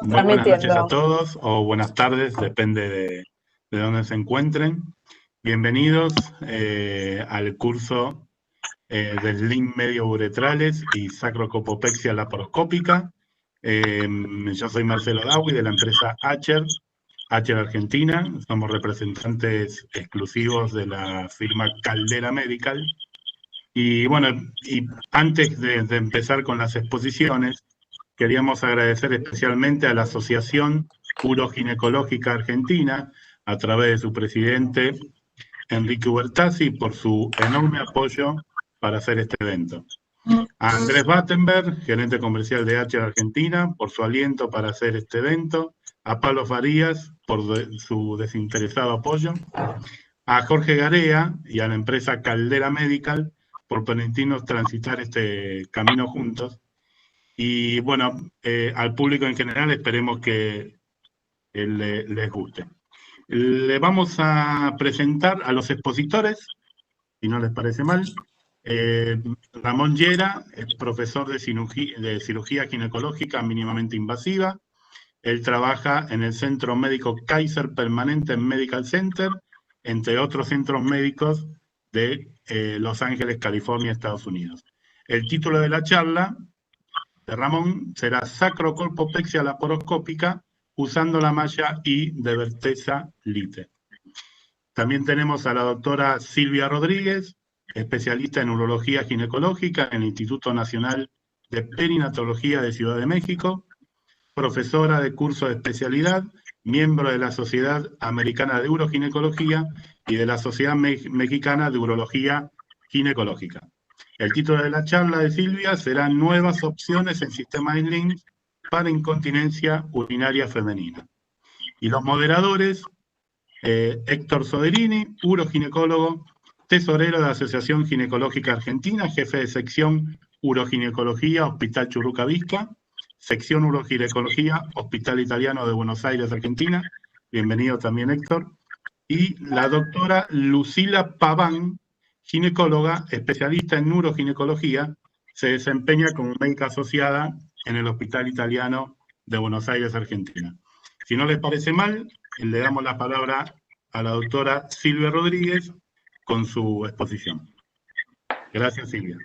Muy buenas noches a Transmitiendo. todos o buenas tardes, depende de dónde se encuentren. Bienvenidos al curso de Sling medio uretrales y sacrocopopexia laparoscópica. Yo soy Marcelo Dawi de la empresa Acher Argentina. Somos representantes exclusivos de la firma Caldera Medical. Y bueno, y antes de empezar con las exposiciones, queríamos agradecer especialmente a la Asociación Uroginecológica Argentina, a través de su presidente Enrique Hubertazzi, por su enorme apoyo para hacer este evento. A Andrés Battenberg, gerente comercial de H Argentina, por su aliento para hacer este evento. A Pablo Farías, por su desinteresado apoyo. A Jorge Garea y a la empresa Caldera Medical, por permitirnos transitar este camino juntos. Y bueno, al público en general esperemos que les guste. Le vamos a presentar a los expositores, si no les parece mal. Ramón Llera es profesor de cirugía ginecológica mínimamente invasiva. Él trabaja en el Centro Médico Kaiser Permanente Medical Center, entre otros centros médicos de Los Ángeles, California, Estados Unidos. El título de la charla de Ramón será sacrocolpopexia laparoscópica usando la malla I de Verteza Lite. También tenemos a la doctora Silvia Rodríguez, especialista en urología ginecológica en el Instituto Nacional de Perinatología de Ciudad de México, profesora de curso de especialidad, miembro de la Sociedad Americana de Uroginecología y de la Sociedad Mexicana de Urología Ginecológica. El título de la charla de Silvia será Nuevas opciones en sistema Sling para incontinencia urinaria femenina. Y los moderadores, Héctor Soderini, uroginecólogo, tesorero de la Asociación Ginecológica Argentina, jefe de sección Uroginecología, Hospital Churruca Vizca, sección Uroginecología, Hospital Italiano de Buenos Aires, Argentina. Bienvenido también, Héctor. Y la doctora Lucila Paván, ginecóloga, especialista en uroginecología, se desempeña como médica asociada en el Hospital Italiano de Buenos Aires, Argentina. Si no les parece mal, le damos la palabra a la doctora Silvia Rodríguez con su exposición. Gracias, Silvia.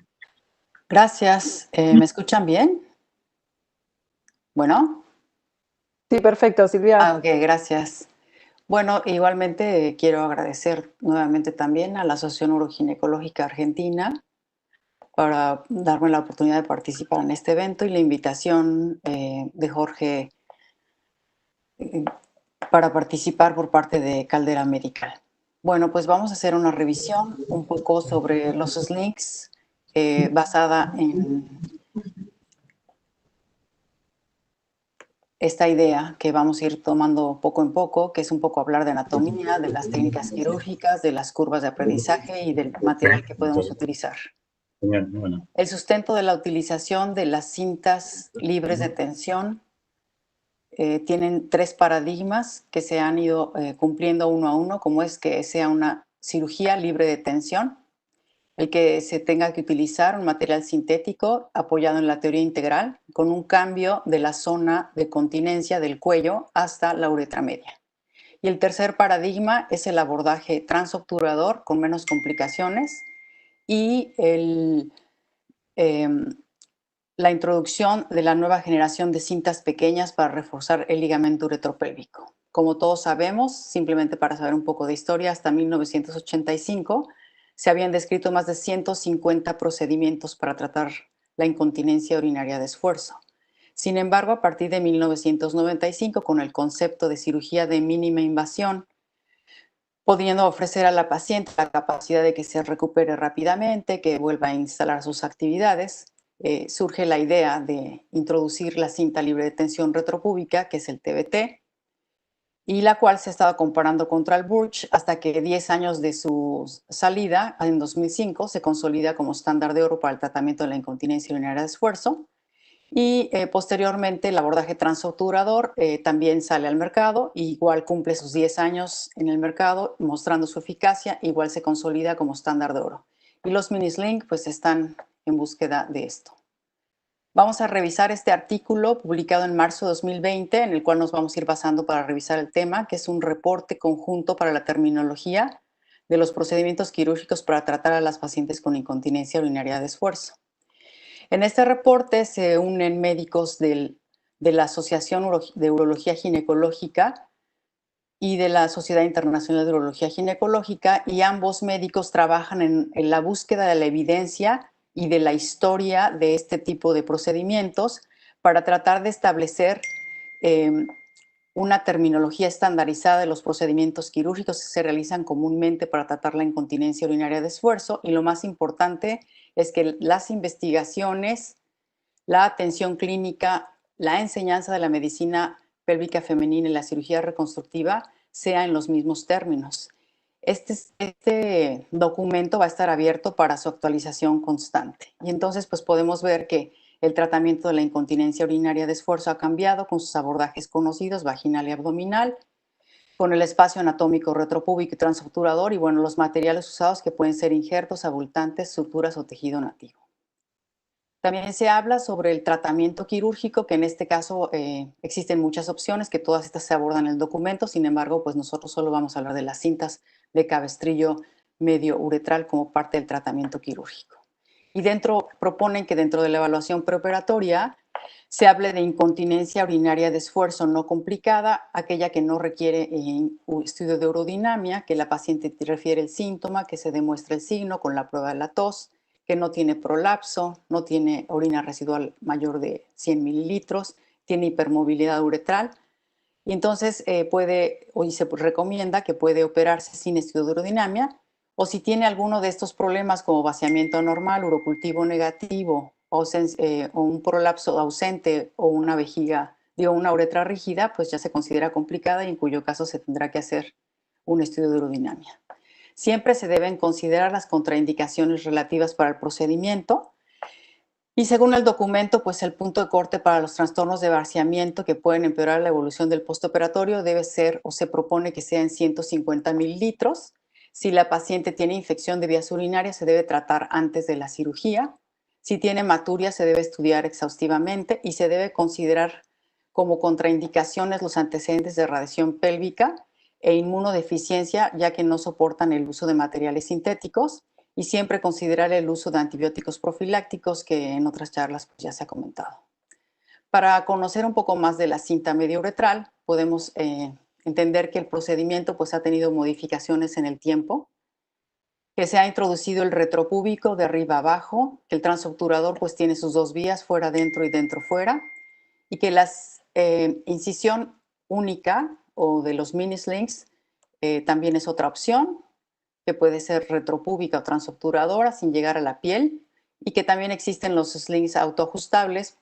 Gracias. ¿Me escuchan bien? Bueno. Sí, perfecto, Silvia. Ok, gracias. Bueno, igualmente quiero agradecer nuevamente también a la Asociación Uroginecológica Argentina para darme la oportunidad de participar en este evento y la invitación de Jorge para participar por parte de Caldera Medical. Bueno, pues vamos a hacer una revisión un poco sobre los slings basada en esta idea que vamos a ir tomando poco en poco, que es un poco hablar de anatomía, de las técnicas quirúrgicas, de las curvas de aprendizaje y del material que podemos utilizar. Bueno. El sustento de la utilización de las cintas libres de tensión tienen tres paradigmas que se han ido cumpliendo uno a uno, como es que sea una cirugía libre de tensión, el que se tenga que utilizar un material sintético apoyado en la teoría integral con un cambio de la zona de continencia del cuello hasta la uretra media. Y el tercer paradigma es el abordaje transobturador con menos complicaciones y la introducción de la nueva generación de cintas pequeñas para reforzar el ligamento uretropélvico. Como todos sabemos, simplemente para saber un poco de historia, hasta 1985 se habían descrito más de 150 procedimientos para tratar la incontinencia urinaria de esfuerzo. Sin embargo, a partir de 1995, con el concepto de cirugía de mínima invasión, pudiendo ofrecer a la paciente la capacidad de que se recupere rápidamente, que vuelva a instalar sus actividades, surge la idea de introducir la cinta libre de tensión retropúbica, que es el TBT, y la cual se ha estado comparando contra el Burch hasta que 10 años de su salida, en 2005, se consolida como estándar de oro para el tratamiento de la incontinencia urinaria de esfuerzo. Y posteriormente el abordaje transobturador también sale al mercado, igual cumple sus 10 años en el mercado mostrando su eficacia, igual se consolida como estándar de oro. Y los mini sling pues están en búsqueda de esto. Vamos a revisar este artículo publicado en marzo de 2020, en el cual nos vamos a ir basando para revisar el tema, que es un reporte conjunto para la terminología de los procedimientos quirúrgicos para tratar a las pacientes con incontinencia urinaria de esfuerzo. En este reporte se unen médicos de la Asociación de Urología Ginecológica y de la Sociedad Internacional de Urología Ginecológica, y ambos médicos trabajan en la búsqueda de la evidencia y de la historia de este tipo de procedimientos para tratar de establecer una terminología estandarizada de los procedimientos quirúrgicos que se realizan comúnmente para tratar la incontinencia urinaria de esfuerzo. Y lo más importante es que las investigaciones, la atención clínica, la enseñanza de la medicina pélvica femenina y la cirugía reconstructiva sea en los mismos términos. Este documento va a estar abierto para su actualización constante. Y entonces pues podemos ver que el tratamiento de la incontinencia urinaria de esfuerzo ha cambiado con sus abordajes conocidos, vaginal y abdominal, con el espacio anatómico retropúbico y transobturador y bueno, los materiales usados que pueden ser injertos, abultantes, suturas o tejido nativo. También se habla sobre el tratamiento quirúrgico, que en este caso existen muchas opciones, que todas estas se abordan en el documento. Sin embargo, pues nosotros solo vamos a hablar de las cintas de cabestrillo medio uretral como parte del tratamiento quirúrgico. Y proponen que dentro de la evaluación preoperatoria se hable de incontinencia urinaria de esfuerzo no complicada, aquella que no requiere un estudio de urodinamia, que la paciente refiere el síntoma, que se demuestra el signo con la prueba de la tos, que no tiene prolapso, no tiene orina residual mayor de 100 mililitros, tiene hipermovilidad uretral. Y entonces hoy se recomienda que puede operarse sin estudio de urodinamia, o si tiene alguno de estos problemas como vaciamiento anormal, urocultivo negativo, o un prolapso ausente o una una uretra rígida, pues ya se considera complicada y en cuyo caso se tendrá que hacer un estudio de urodinamia. Siempre se deben considerar las contraindicaciones relativas para el procedimiento. Y según el documento, pues el punto de corte para los trastornos de vaciamiento que pueden empeorar la evolución del postoperatorio debe ser o se propone que sea en 150 mililitros. Si la paciente tiene infección de vías urinarias, se debe tratar antes de la cirugía. Si tiene hematuria, se debe estudiar exhaustivamente y se debe considerar como contraindicaciones los antecedentes de radiación pélvica e inmunodeficiencia, ya que no soportan el uso de materiales sintéticos, y siempre considerar el uso de antibióticos profilácticos, que en otras charlas pues, ya se ha comentado. Para conocer un poco más de la cinta medio-uretral, podemos entender que el procedimiento pues, ha tenido modificaciones en el tiempo, que se ha introducido el retropúbico de arriba a abajo, que el transobturador pues, tiene sus dos vías, fuera adentro y dentro fuera, y que la incisión única o de los mini slings también es otra opción, que puede ser retropúbica o transobturadora sin llegar a la piel, y que también existen los slings autoajustables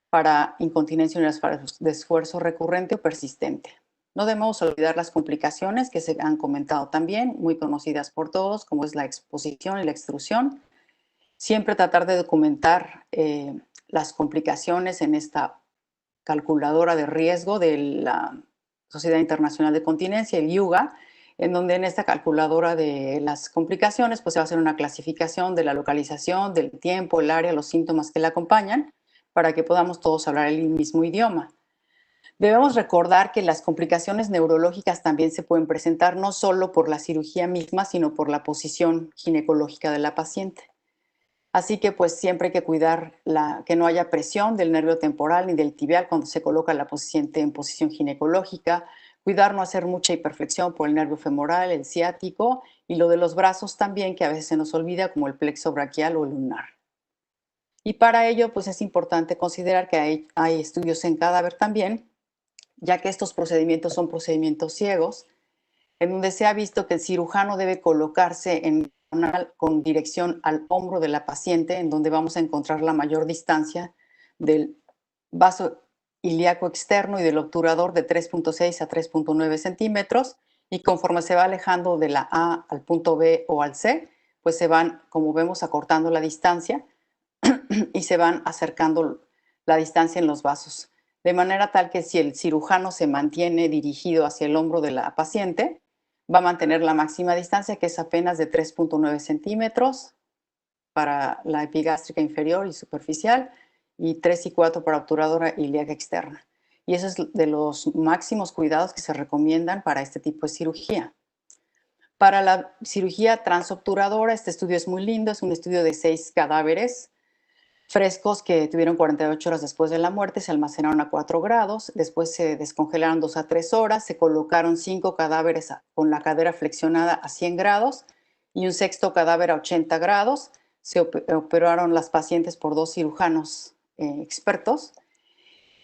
para incontinencia de esfuerzo recurrente o persistente. No debemos olvidar las complicaciones que se han comentado también, muy conocidas por todos, como es la exposición y la extrusión. Siempre tratar de documentar las complicaciones en esta calculadora de riesgo de la Sociedad Internacional de Continencia, el IUGA, en donde en esta calculadora de las complicaciones pues se va a hacer una clasificación de la localización, del tiempo, el área, los síntomas que la acompañan, para que podamos todos hablar el mismo idioma. Debemos recordar que las complicaciones neurológicas también se pueden presentar no solo por la cirugía misma, sino por la posición ginecológica de la paciente. Así que pues siempre hay que cuidar que no haya presión del nervio temporal ni del tibial cuando se coloca la paciente en posición ginecológica, cuidar no hacer mucha hiperflexión por el nervio femoral, el ciático, y lo de los brazos también, que a veces se nos olvida, como el plexo braquial o el lunar. Y para ello pues es importante considerar que hay estudios en cadáver también, ya que estos procedimientos son procedimientos ciegos, en donde se ha visto que el cirujano debe colocarse con dirección al hombro de la paciente, en donde vamos a encontrar la mayor distancia del vaso ilíaco externo y del obturador de 3.6 a 3.9 centímetros, y conforme se va alejando de la A al punto B o al C, pues se van, como vemos, acortando la distancia y se van acercando la distancia en los vasos, de manera tal que si el cirujano se mantiene dirigido hacia el hombro de la paciente, va a mantener la máxima distancia, que es apenas de 3.9 centímetros para la epigástrica inferior y superficial, y 3 y 4 para obturadora ilíaca externa. Y eso es de los máximos cuidados que se recomiendan para este tipo de cirugía. Para la cirugía transobturadora, este estudio es muy lindo, es un estudio de 6 cadáveres frescos que tuvieron 48 horas después de la muerte, se almacenaron a 4 grados, después se descongelaron 2 a 3 horas, se colocaron 5 cadáveres con la cadera flexionada a 100 grados y un sexto cadáver a 80 grados. Se operaron las pacientes por 2 cirujanos expertos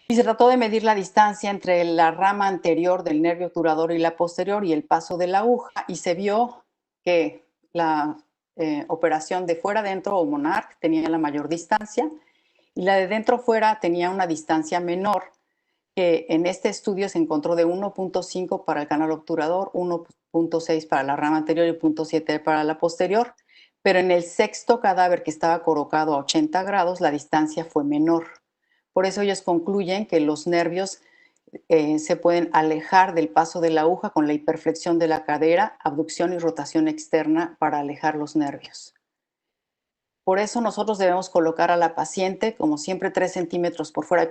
y se trató de medir la distancia entre la rama anterior del nervio obturador y la posterior y el paso de la aguja, y se vio que la operación de fuera adentro o Monarch tenía la mayor distancia y la de dentro fuera tenía una distancia menor, que en este estudio se encontró de 1.5 para el canal obturador, 1.6 para la rama anterior y 0.7 para la posterior, pero en el sexto cadáver que estaba colocado a 80 grados la distancia fue menor. Por eso ellos concluyen que los nervios se pueden alejar del paso de la aguja con la hiperflexión de la cadera, abducción y rotación externa para alejar los nervios. Por eso nosotros debemos colocar a la paciente, como siempre, 3 centímetros por fuera,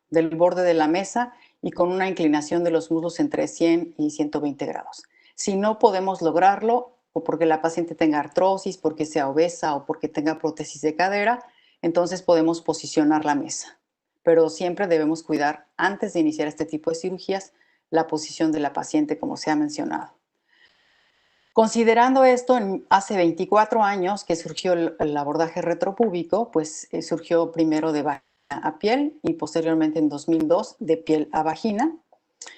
del borde de la mesa y con una inclinación de los muslos entre 100 y 120 grados. Si no podemos lograrlo, o porque la paciente tenga artrosis, porque sea obesa o porque tenga prótesis de cadera, entonces podemos posicionar la mesa. Pero siempre debemos cuidar, antes de iniciar este tipo de cirugías, la posición de la paciente, como se ha mencionado. Considerando esto, hace 24 años que surgió el abordaje retropúbico, pues surgió primero de vagina a piel y posteriormente en 2002 de piel a vagina.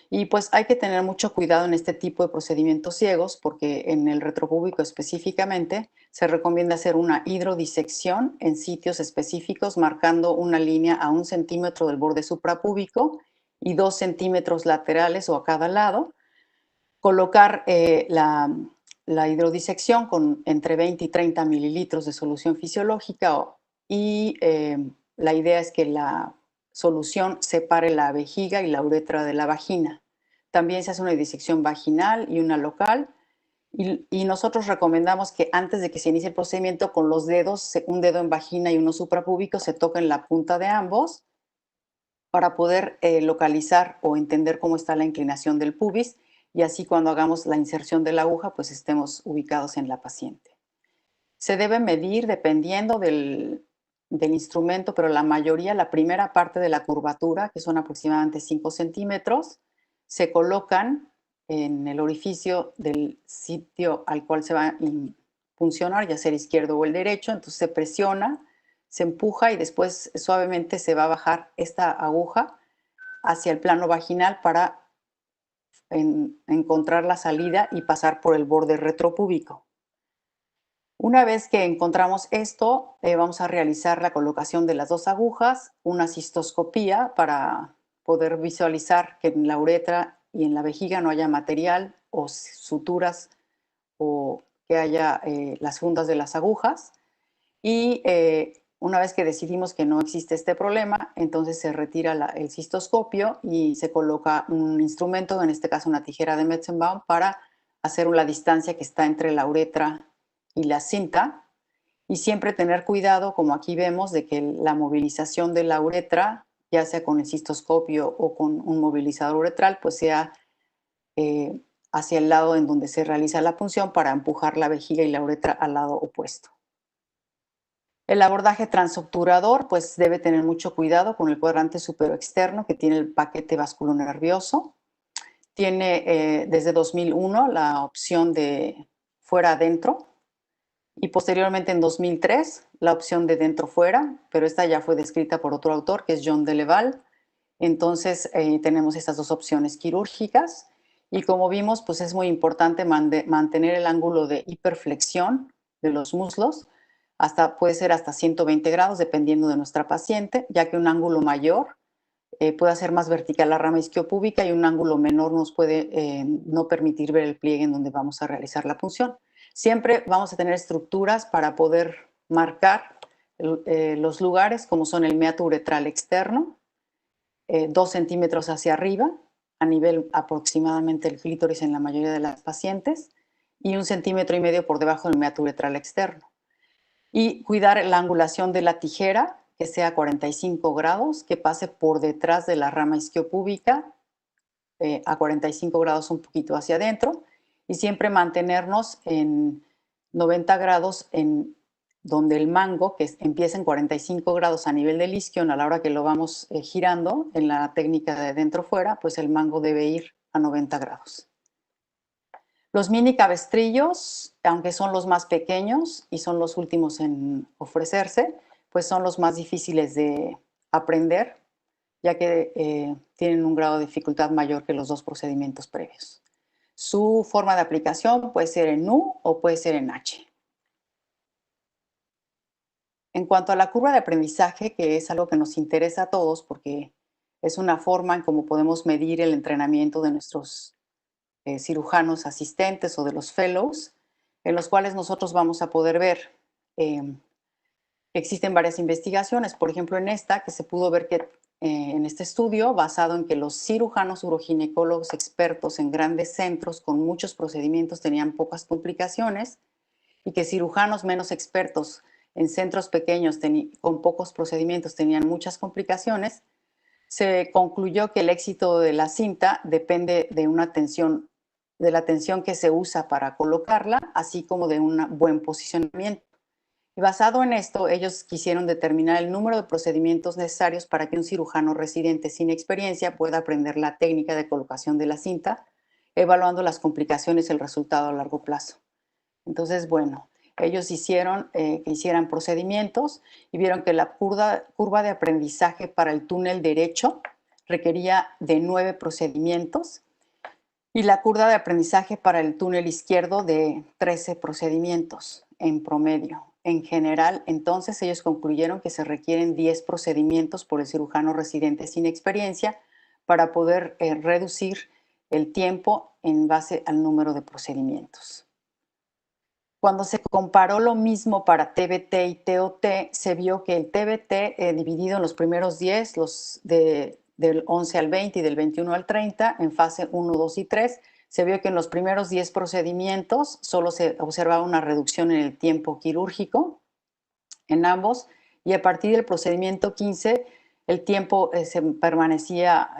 Y pues hay que tener mucho cuidado en este tipo de procedimientos ciegos porque en el retropúbico específicamente se recomienda hacer una hidrodisección en sitios específicos marcando una línea a 1 centímetro del borde suprapúbico y 2 centímetros laterales o a cada lado. Colocar la hidrodisección con entre 20 y 30 mililitros de solución fisiológica y la idea es que la solución separe la vejiga y la uretra de la vagina. También se hace una disección vaginal y una local y nosotros recomendamos que antes de que se inicie el procedimiento con los dedos, un dedo en vagina y uno suprapúbico, se toquen la punta de ambos para poder localizar o entender cómo está la inclinación del pubis y así cuando hagamos la inserción de la aguja pues estemos ubicados en la paciente. Se debe medir dependiendo del instrumento, pero la mayoría, la primera parte de la curvatura, que son aproximadamente 5 centímetros, se colocan en el orificio del sitio al cual se va a funcionar, ya sea el izquierdo o el derecho, entonces se presiona, se empuja y después suavemente se va a bajar esta aguja hacia el plano vaginal para encontrar la salida y pasar por el borde retropúbico. Una vez que encontramos esto, vamos a realizar la colocación de las 2 agujas, una cistoscopía para poder visualizar que en la uretra y en la vejiga no haya material o suturas o que haya las fundas de las agujas. Y una vez que decidimos que no existe este problema, entonces se retira el cistoscopio y se coloca un instrumento, en este caso una tijera de Metzenbaum, para hacer la distancia que está entre la uretra y la cinta. Y siempre tener cuidado, como aquí vemos, de que la movilización de la uretra, ya sea con el cistoscopio o con un movilizador uretral, pues sea hacia el lado en donde se realiza la punción para empujar la vejiga y la uretra al lado opuesto. El abordaje transobturador pues debe tener mucho cuidado con el cuadrante superoexterno que tiene el paquete vasculonervioso. Tiene desde 2001 la opción de fuera adentro y posteriormente en 2003 la opción de dentro fuera, pero esta ya fue descrita por otro autor que es John Deleval. Entonces tenemos estas 2 opciones quirúrgicas y como vimos pues es muy importante mantener el ángulo de hiperflexión de los muslos. Puede ser hasta 120 grados dependiendo de nuestra paciente, ya que un ángulo mayor puede hacer más vertical la rama isquiopúbica y un ángulo menor nos puede no permitir ver el pliegue en donde vamos a realizar la punción. Siempre vamos a tener estructuras para poder marcar los lugares como son el meato uretral externo, 2 centímetros hacia arriba, a nivel aproximadamente el clítoris en la mayoría de las pacientes, y 1,5 centímetros por debajo del meato uretral externo. Y cuidar la angulación de la tijera que sea 45 grados, que pase por detrás de la rama isquiopúbica, a 45 grados un poquito hacia adentro, y siempre mantenernos en 90 grados en donde el mango, que empieza en 45 grados a nivel del isquion, a la hora que lo vamos girando en la técnica de dentro-fuera, pues el mango debe ir a 90 grados. Los mini cabestrillos, aunque son los más pequeños y son los últimos en ofrecerse, pues son los más difíciles de aprender, ya que tienen un grado de dificultad mayor que los dos procedimientos previos. Su forma de aplicación puede ser en U o puede ser en H. En cuanto a la curva de aprendizaje, que es algo que nos interesa a todos porque es una forma en cómo podemos medir el entrenamiento de nuestros cirujanos asistentes o de los fellows, en los cuales nosotros vamos a poder ver. Existen varias investigaciones, por ejemplo en esta, que se pudo ver que en este estudio, basado en que los cirujanos uroginecólogos expertos en grandes centros con muchos procedimientos tenían pocas complicaciones y que cirujanos menos expertos en centros pequeños con pocos procedimientos tenían muchas complicaciones, se concluyó que el éxito de la cinta depende de de la tensión que se usa para colocarla, así como de un buen posicionamiento. Y basado en esto, ellos quisieron determinar el número de procedimientos necesarios para que un cirujano residente sin experiencia pueda aprender la técnica de colocación de la cinta, evaluando las complicaciones y el resultado a largo plazo. Entonces, bueno, ellos hicieron que hicieran procedimientos y vieron que la curva de aprendizaje para el túnel derecho requería de 9 procedimientos y la curva de aprendizaje para el túnel izquierdo de 13 procedimientos en promedio. En general, entonces, ellos concluyeron que se requieren 10 procedimientos por el cirujano residente sin experiencia para poder reducir el tiempo en base al número de procedimientos. Cuando se comparó lo mismo para TBT y TOT, se vio que el TBT dividido en los primeros 10, del 11 al 20 y del 21 al 30, en fase 1, 2 y 3, se vio que en los primeros 10 procedimientos solo se observaba una reducción en el tiempo quirúrgico en ambos, y a partir del procedimiento 15 el tiempo se permanecía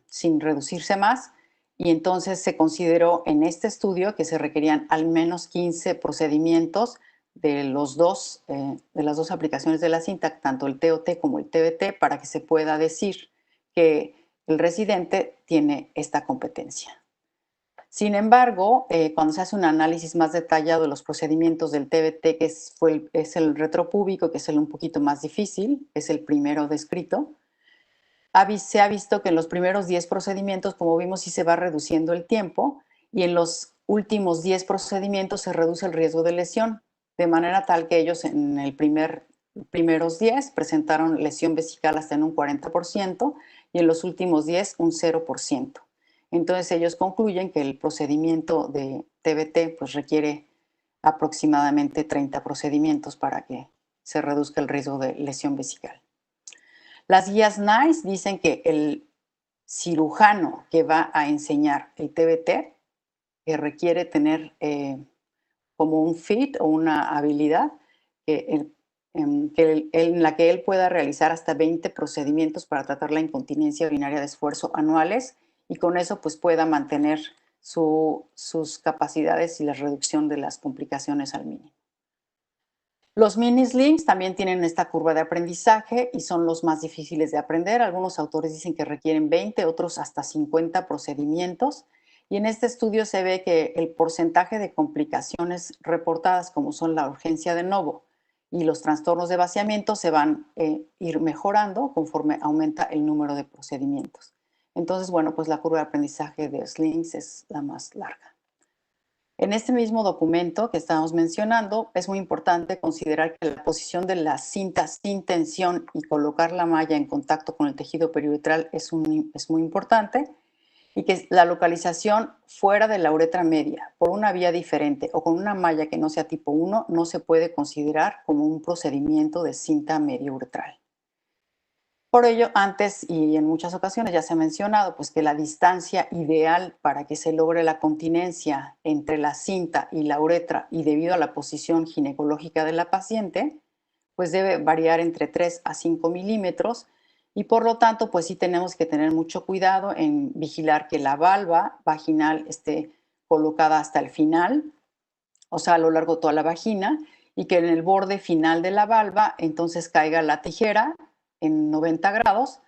sin reducirse más, y entonces se consideró en este estudio que se requerían al menos 15 procedimientos de las dos aplicaciones de la cinta, tanto el TOT como el TBT, para que se pueda decir que el residente tiene esta competencia. Sin embargo, cuando se hace un análisis más detallado de los procedimientos del TBT, que es el retropúbico, que es el un poquito más difícil, es el primero descrito, se ha visto que en los primeros 10 procedimientos, como vimos, sí se va reduciendo el tiempo, y en los últimos 10 procedimientos se reduce el riesgo de lesión, de manera tal que ellos en el primeros 10 presentaron lesión vesical hasta en un 40% y en los últimos 10 un 0%. Entonces ellos concluyen que el procedimiento de TBT pues requiere aproximadamente 30 procedimientos para que se reduzca el riesgo de lesión vesical. Las guías NICE dicen que el cirujano que va a enseñar el TBT, que requiere tener como un fit o una habilidad en la que él pueda realizar hasta 20 procedimientos para tratar la incontinencia urinaria de esfuerzo anuales, y con eso pues pueda mantener sus capacidades y la reducción de las complicaciones al mínimo. Los mini slings también tienen esta curva de aprendizaje y son los más difíciles de aprender. Algunos autores dicen que requieren 20, otros hasta 50 procedimientos. Y en este estudio se ve que el porcentaje de complicaciones reportadas, como son la urgencia de novo y los trastornos de vaciamiento, se van a ir mejorando conforme aumenta el número de procedimientos. Entonces, bueno, pues la curva de aprendizaje de slings es la más larga. En este mismo documento que estábamos mencionando, es muy importante considerar que la posición de la cinta sin tensión y colocar la malla en contacto con el tejido periuretral es muy importante, y que la localización fuera de la uretra media por una vía diferente o con una malla que no sea tipo 1 no se puede considerar como un procedimiento de cinta media uretral. Por ello, antes y en muchas ocasiones ya se ha mencionado pues, que la distancia ideal para que se logre la continencia entre la cinta y la uretra, y debido a la posición ginecológica de la paciente, pues debe variar entre 3 a 5 milímetros y por lo tanto, pues sí tenemos que tener mucho cuidado en vigilar que la valva vaginal esté colocada hasta el final, o sea, a lo largo de toda la vagina, y que en el borde final de la valva entonces caiga la tijera en 90 grados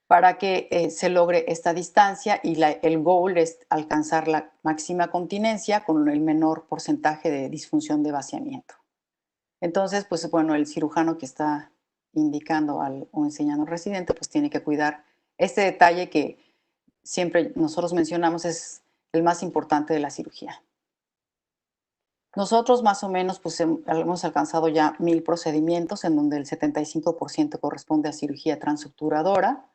para que se logre esta distancia y el goal es alcanzar la máxima continencia con el menor porcentaje de disfunción de vaciamiento. Entonces, pues bueno, el cirujano que está indicando o enseñando al residente, pues tiene que cuidar este detalle que siempre nosotros mencionamos es el más importante de la cirugía. Nosotros más o menos pues hemos alcanzado ya 1000 procedimientos en donde el 75% corresponde a cirugía transobturadora.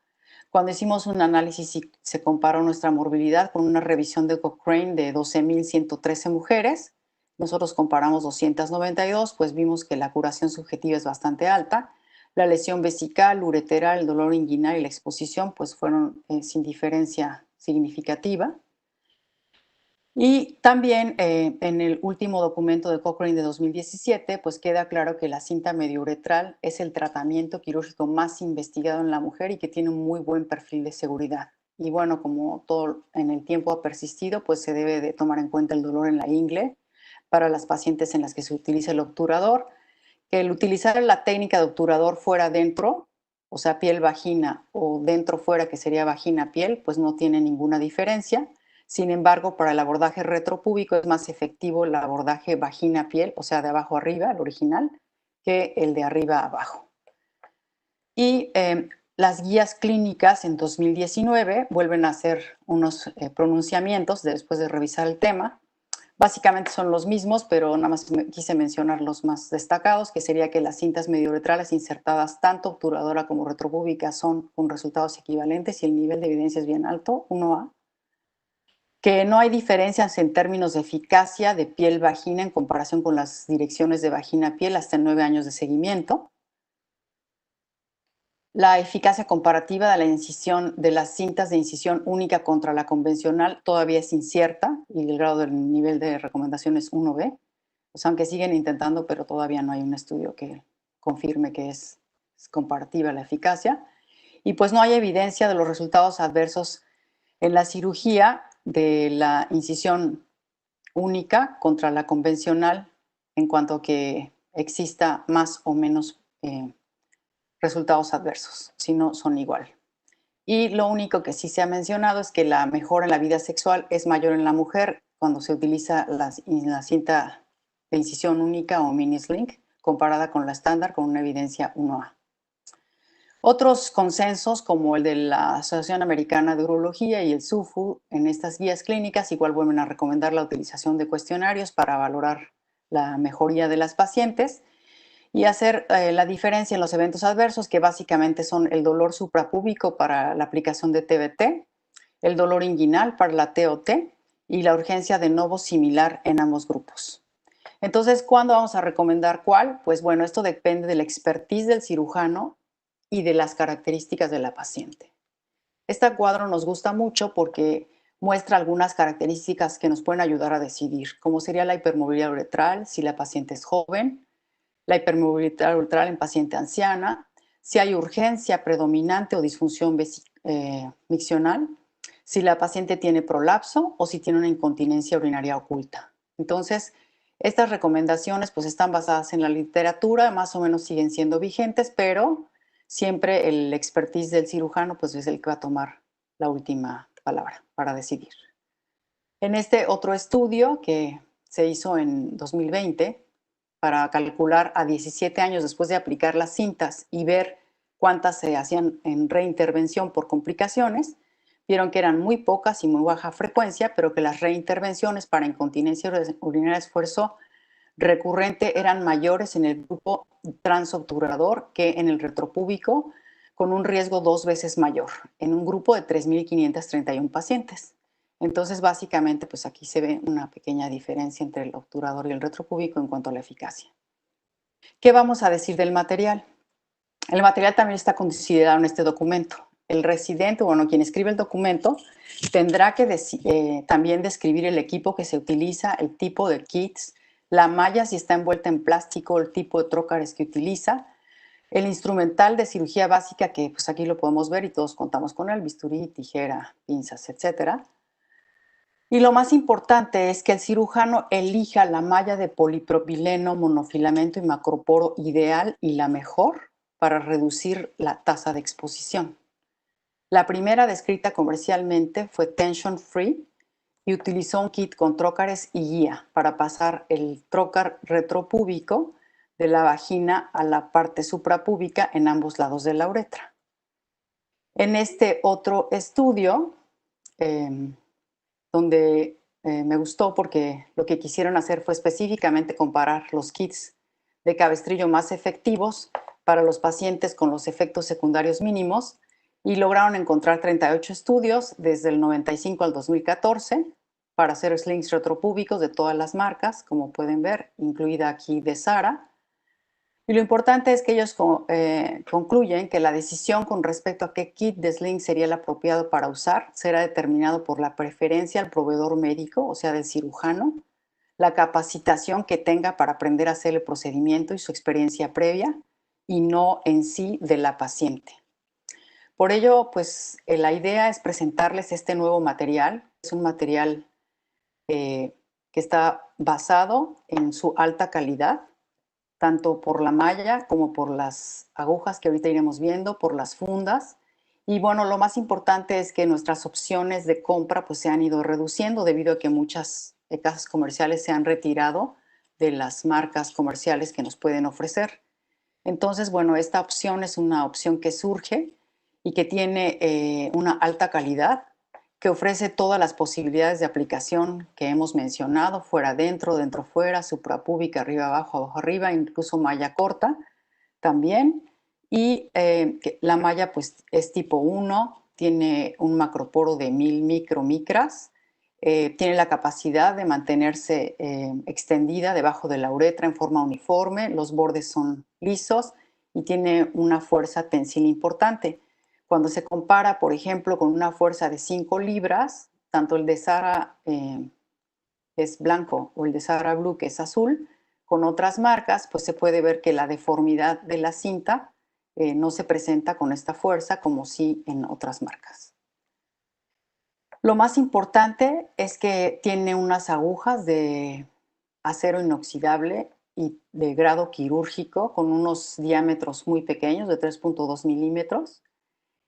Cuando hicimos un análisis y se comparó nuestra morbilidad con una revisión de Cochrane de 12.113 mujeres, nosotros comparamos 292, pues vimos que la curación subjetiva es bastante alta. La lesión vesical, ureteral, el dolor inguinal y la exposición pues fueron sin diferencia significativa. Y también en el último documento de Cochrane de 2017, pues queda claro que la cinta mediouretral es el tratamiento quirúrgico más investigado en la mujer y que tiene un muy buen perfil de seguridad. Y bueno, como todo en el tiempo ha persistido, pues se debe de tomar en cuenta el dolor en la ingle para las pacientes en las que se utiliza el obturador, que el utilizar la técnica de obturador fuera dentro, o sea, piel-vagina o dentro-fuera, que sería vagina-piel, pues no tiene ninguna diferencia. Sin embargo, para el abordaje retropúbico es más efectivo el abordaje vagina-piel, o sea, de abajo arriba, el original, que el de arriba abajo. Y las guías clínicas en 2019 vuelven a hacer unos pronunciamientos después de revisar el tema. Básicamente son los mismos, pero nada más quise mencionar los más destacados, que sería que las cintas mediouretrales insertadas tanto obturadora como retropúbica son con resultados equivalentes y el nivel de evidencia es bien alto, 1A. Que no hay diferencias en términos de eficacia de piel-vagina en comparación con las direcciones de vagina-piel hasta 9 años de seguimiento. La eficacia comparativa de la incisión de las cintas de incisión única contra la convencional todavía es incierta y el grado del nivel de recomendación es 1B. O sea, aunque siguen intentando, pero todavía no hay un estudio que confirme que es comparativa la eficacia. Y pues no hay evidencia de los resultados adversos en la cirugía de la incisión única contra la convencional en cuanto a que exista más o menos resultados adversos, si no son igual. Y lo único que sí se ha mencionado es que la mejora en la vida sexual es mayor en la mujer cuando se utiliza la cinta de incisión única o mini sling comparada con la estándar con una evidencia 1A. Otros consensos, como el de la Asociación Americana de Urología y el SUFU, en estas guías clínicas igual vuelven a recomendar la utilización de cuestionarios para valorar la mejoría de las pacientes y hacer la diferencia en los eventos adversos, que básicamente son el dolor suprapúbico para la aplicación de TBT, el dolor inguinal para la TOT y la urgencia de novo similar en ambos grupos. Entonces, ¿cuándo vamos a recomendar cuál? Pues bueno, esto depende de la expertise del cirujano y de las características de la paciente. Este cuadro nos gusta mucho porque muestra algunas características que nos pueden ayudar a decidir, como sería la hipermovilidad uretral, si la paciente es joven, la hipermovilidad uretral en paciente anciana, si hay urgencia predominante o disfunción miccional, si la paciente tiene prolapso o si tiene una incontinencia urinaria oculta. Entonces, estas recomendaciones pues están basadas en la literatura, más o menos siguen siendo vigentes, pero siempre el expertise del cirujano pues es el que va a tomar la última palabra para decidir. En este otro estudio que se hizo en 2020 para calcular a 17 años después de aplicar las cintas y ver cuántas se hacían en reintervención por complicaciones, vieron que eran muy pocas y muy baja frecuencia, pero que las reintervenciones para incontinencia urinaria de esfuerzo recurrente eran mayores en el grupo transobturador que en el retropúbico, con un riesgo 2 veces mayor, en un grupo de 3.531 pacientes. Entonces, básicamente, pues aquí se ve una pequeña diferencia entre el obturador y el retropúbico en cuanto a la eficacia. ¿Qué vamos a decir del material? El material también está considerado en este documento. El residente, bueno, quien escribe el documento, tendrá que también describir el equipo que se utiliza, el tipo de kits, la malla si está envuelta en plástico, el tipo de trócares que utiliza, el instrumental de cirugía básica, que pues aquí lo podemos ver y todos contamos con él, bisturí, tijera, pinzas, etc. Y lo más importante es que el cirujano elija la malla de polipropileno, monofilamento y macroporo ideal y la mejor para reducir la tasa de exposición. La primera descrita comercialmente fue Tension Free y utilizó un kit con trócares y guía para pasar el trócar retropúbico de la vagina a la parte suprapúbica en ambos lados de la uretra. En este otro estudio, donde me gustó porque lo que quisieron hacer fue específicamente comparar los kits de cabestrillo más efectivos para los pacientes con los efectos secundarios mínimos y lograron encontrar 38 estudios desde el 95 al 2014 para hacer slings retropúbicos de todas las marcas, como pueden ver, incluida aquí de Sara. Y lo importante es que ellos concluyen que la decisión con respecto a qué kit de sling sería el apropiado para usar será determinado por la preferencia al proveedor médico, o sea, del cirujano, la capacitación que tenga para aprender a hacer el procedimiento y su experiencia previa, y no en sí de la paciente. Por ello, pues la idea es presentarles este nuevo material. Es un material que está basado en su alta calidad, tanto por la malla como por las agujas que ahorita iremos viendo, por las fundas. Y bueno, lo más importante es que nuestras opciones de compra pues se han ido reduciendo debido a que muchas casas comerciales se han retirado de las marcas comerciales que nos pueden ofrecer. Entonces, bueno, esta opción es una opción que surge y que tiene una alta calidad, que ofrece todas las posibilidades de aplicación que hemos mencionado, fuera adentro, dentro fuera, suprapúbica, arriba abajo arriba, incluso malla corta también. Y la malla pues es tipo 1, tiene un macroporo de 1000 micras, tiene la capacidad de mantenerse extendida debajo de la uretra en forma uniforme, los bordes son lisos y tiene una fuerza tensil importante. Cuando se compara, por ejemplo, con una fuerza de 5 libras, tanto el de Sara es blanco o el de Sara Blue, que es azul, con otras marcas, pues se puede ver que la deformidad de la cinta no se presenta con esta fuerza como sí en otras marcas. Lo más importante es que tiene unas agujas de acero inoxidable y de grado quirúrgico con unos diámetros muy pequeños de 3.2 milímetros.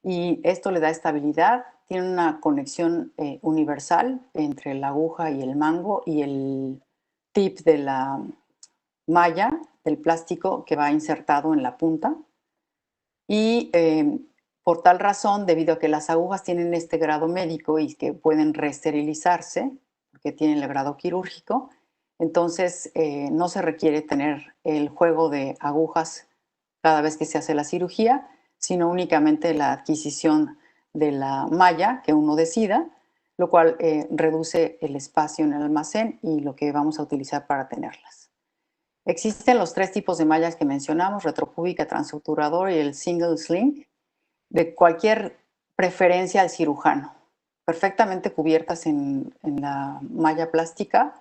Y esto le da estabilidad, tiene una conexión universal entre la aguja y el mango y el tip de la malla del plástico que va insertado en la punta. Y por tal razón, debido a que las agujas tienen este grado médico y que pueden reesterilizarse, porque tienen el grado quirúrgico, entonces no se requiere tener el juego de agujas cada vez que se hace la cirugía, sino únicamente la adquisición de la malla que uno decida, lo cual reduce el espacio en el almacén y lo que vamos a utilizar para tenerlas. Existen los 3 tipos de mallas que mencionamos, retropúbica, transobturador y el single sling, de cualquier preferencia al cirujano, perfectamente cubiertas en la malla plástica.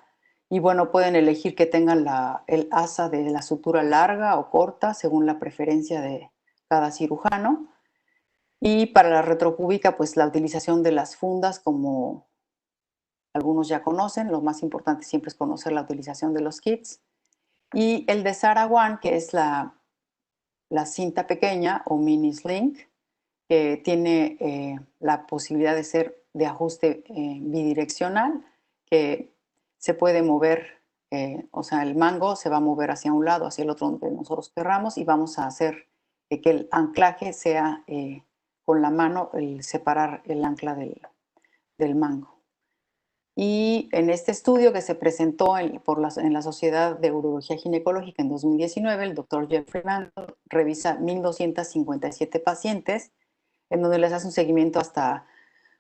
Y bueno, pueden elegir que tengan el asa de la sutura larga o corta, según la preferencia de cada cirujano. Y para la retropúbica, pues la utilización de las fundas, como algunos ya conocen, lo más importante siempre es conocer la utilización de los kits. Y el de Sara One, que es la cinta pequeña o mini sling, que tiene la posibilidad de ser de ajuste bidireccional, que se puede mover, o sea, el mango se va a mover hacia un lado, hacia el otro donde nosotros querramos, y vamos a hacer que el anclaje sea con la mano, el separar el ancla del mango. Y en este estudio que se presentó en la Sociedad de Urología Ginecológica en 2019, el doctor Jeffrey Mandel revisa 1.257 pacientes, en donde les hace un seguimiento hasta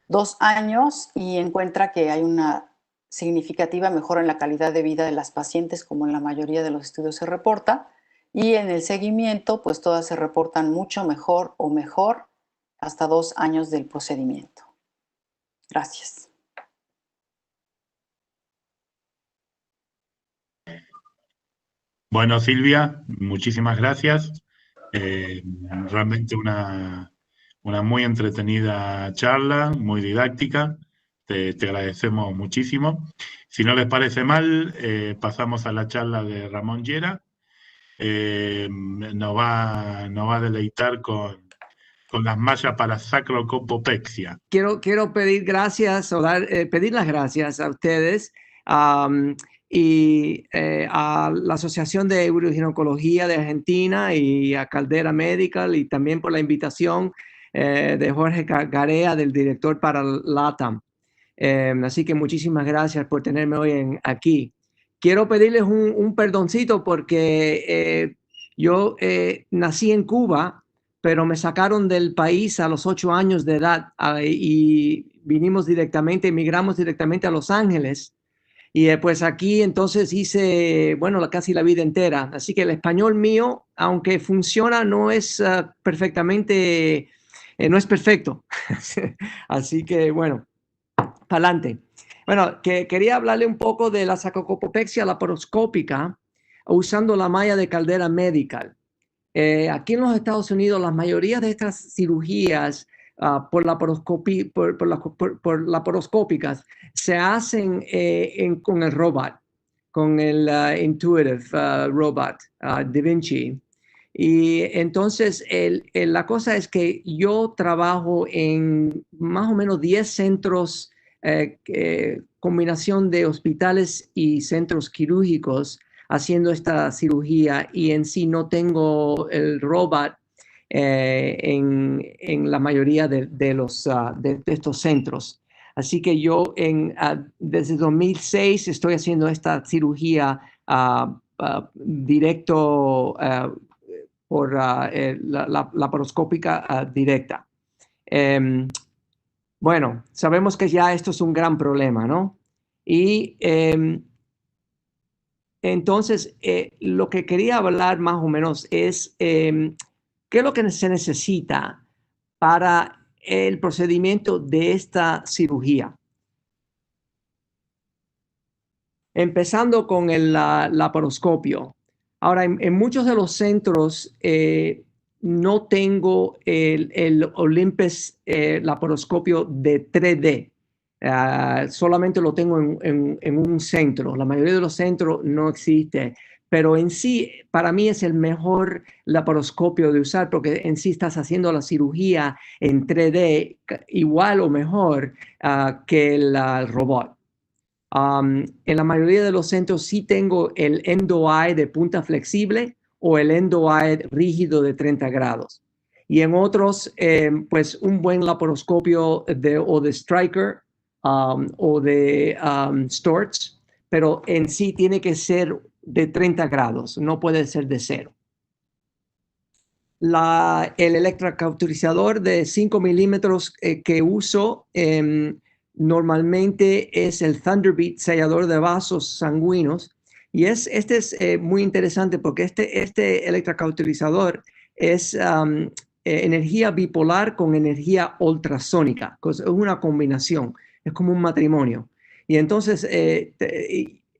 2 años y encuentra que hay una significativa mejora en la calidad de vida de las pacientes, como en la mayoría de los estudios se reporta, y en el seguimiento, pues todas se reportan mucho mejor o mejor hasta 2 años del procedimiento. Gracias. Bueno, Silvia, muchísimas gracias. Realmente una muy entretenida charla, muy didáctica. Te agradecemos muchísimo. Si no les parece mal, pasamos a la charla de Ramón Llera. Nos va a deleitar con las mallas para sacrocopopexia. Quiero pedir gracias o pedir las gracias a ustedes um, y a la Asociación de Uroginecología de Argentina y a Caldera Medical, y también por la invitación de Jorge Garea, del director para LATAM. Así que muchísimas gracias por tenerme hoy aquí. Quiero pedirles un perdoncito porque yo nací en Cuba, pero me sacaron del país a los 8 años de edad y emigramos directamente a Los Ángeles. Y pues aquí entonces hice, bueno, casi la vida entera. Así que el español mío, aunque funciona, no es perfectamente, no es perfecto. Así que bueno, para adelante. Bueno, quería hablarle un poco de la sacrocopopexia laparoscópica usando la malla de Caldera Medical. Aquí en los Estados Unidos, la mayoría de estas cirugías por laparoscópicas se hacen con el robot, con el Intuitive Robot Da Vinci. Y entonces la cosa es que yo trabajo en más o menos 10 centros, combinación de hospitales y centros quirúrgicos, haciendo esta cirugía, y en sí no tengo el robot en la mayoría de estos centros. Así que yo desde 2006 estoy haciendo esta cirugía directo por la laparoscópica directa. Bueno, sabemos que ya esto es un gran problema, ¿no? Y entonces, lo que quería hablar más o menos es qué es lo que se necesita para el procedimiento de esta cirugía. Empezando con el laparoscopio. Ahora, en muchos de los centros no tengo el Olympus laparoscopio de 3D. Solamente lo tengo en un centro. La mayoría de los centros no existe, pero en sí para mí es el mejor laparoscopio de usar, porque en sí estás haciendo la cirugía en 3D igual o mejor que el robot. En la mayoría de los centros sí tengo el EndoEye de punta flexible o el EndoEye rígido de 30 grados. Y en otros, pues un buen laparoscopio de Stryker o de Storz, pero en sí tiene que ser de 30 grados, no puede ser de 0. El electrocauterizador de 5 milímetros que uso normalmente es el Thunderbeat sellador de vasos sanguíneos, y este es muy interesante porque este electrocauterizador es energía bipolar con energía ultrasónica. Es una combinación, es como un matrimonio. Y entonces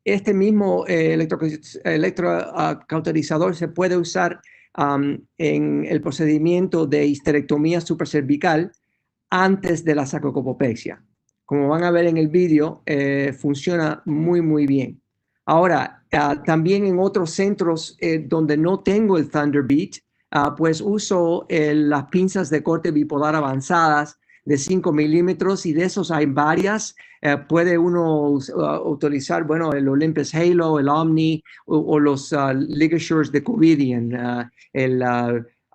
este mismo electrocauterizador se puede usar en el procedimiento de histerectomía supracervical antes de la sacrocopopexia. Como van a ver en el vídeo, funciona muy, muy bien. Ahora, también en otros centros donde no tengo el Thunderbeat, pues uso las pinzas de corte bipolar avanzadas de 5 milímetros, y de esos hay varias. Puede uno utilizar, bueno, el Olympus Halo, el Omni o los ligatures de Covidien, el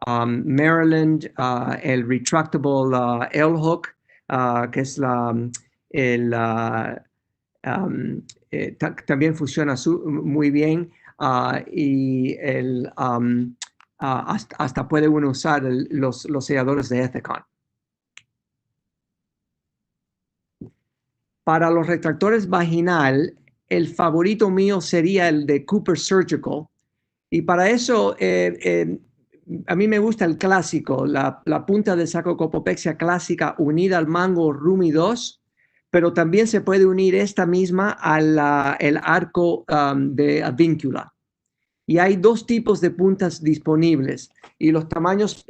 Maryland, el Retractable L-Hook, que es también funciona muy bien, y hasta puede uno usar los selladores de Ethicon. Para los retractores vaginal, el favorito mío sería el de Cooper Surgical, y para eso a mí me gusta el clásico, la punta de sacrocopopexia clásica unida al mango Rumi 2, pero también se puede unir esta misma al el arco de Avíncula. Y hay dos tipos de puntas disponibles y los tamaños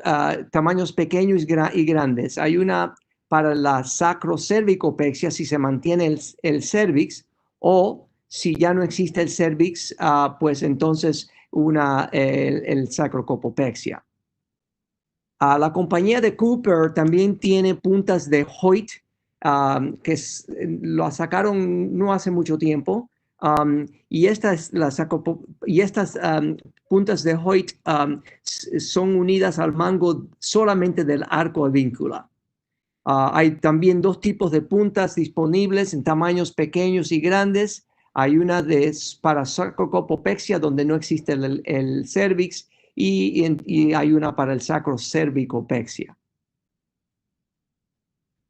pequeños y grandes. Hay una para la sacrocervicopexia si se mantiene el cervix, o si ya no existe el cervix, pues entonces el sacrocopopexia. La compañía de Cooper también tiene puntas de Hoyt, lo sacaron no hace mucho tiempo. Y estas puntas de Hoyt son unidas al mango solamente del arco avíncula. Hay también dos tipos de puntas disponibles en tamaños pequeños y grandes. Hay una para sacrocopopexia donde no existe el cervix y hay una para el sacrocervicopexia.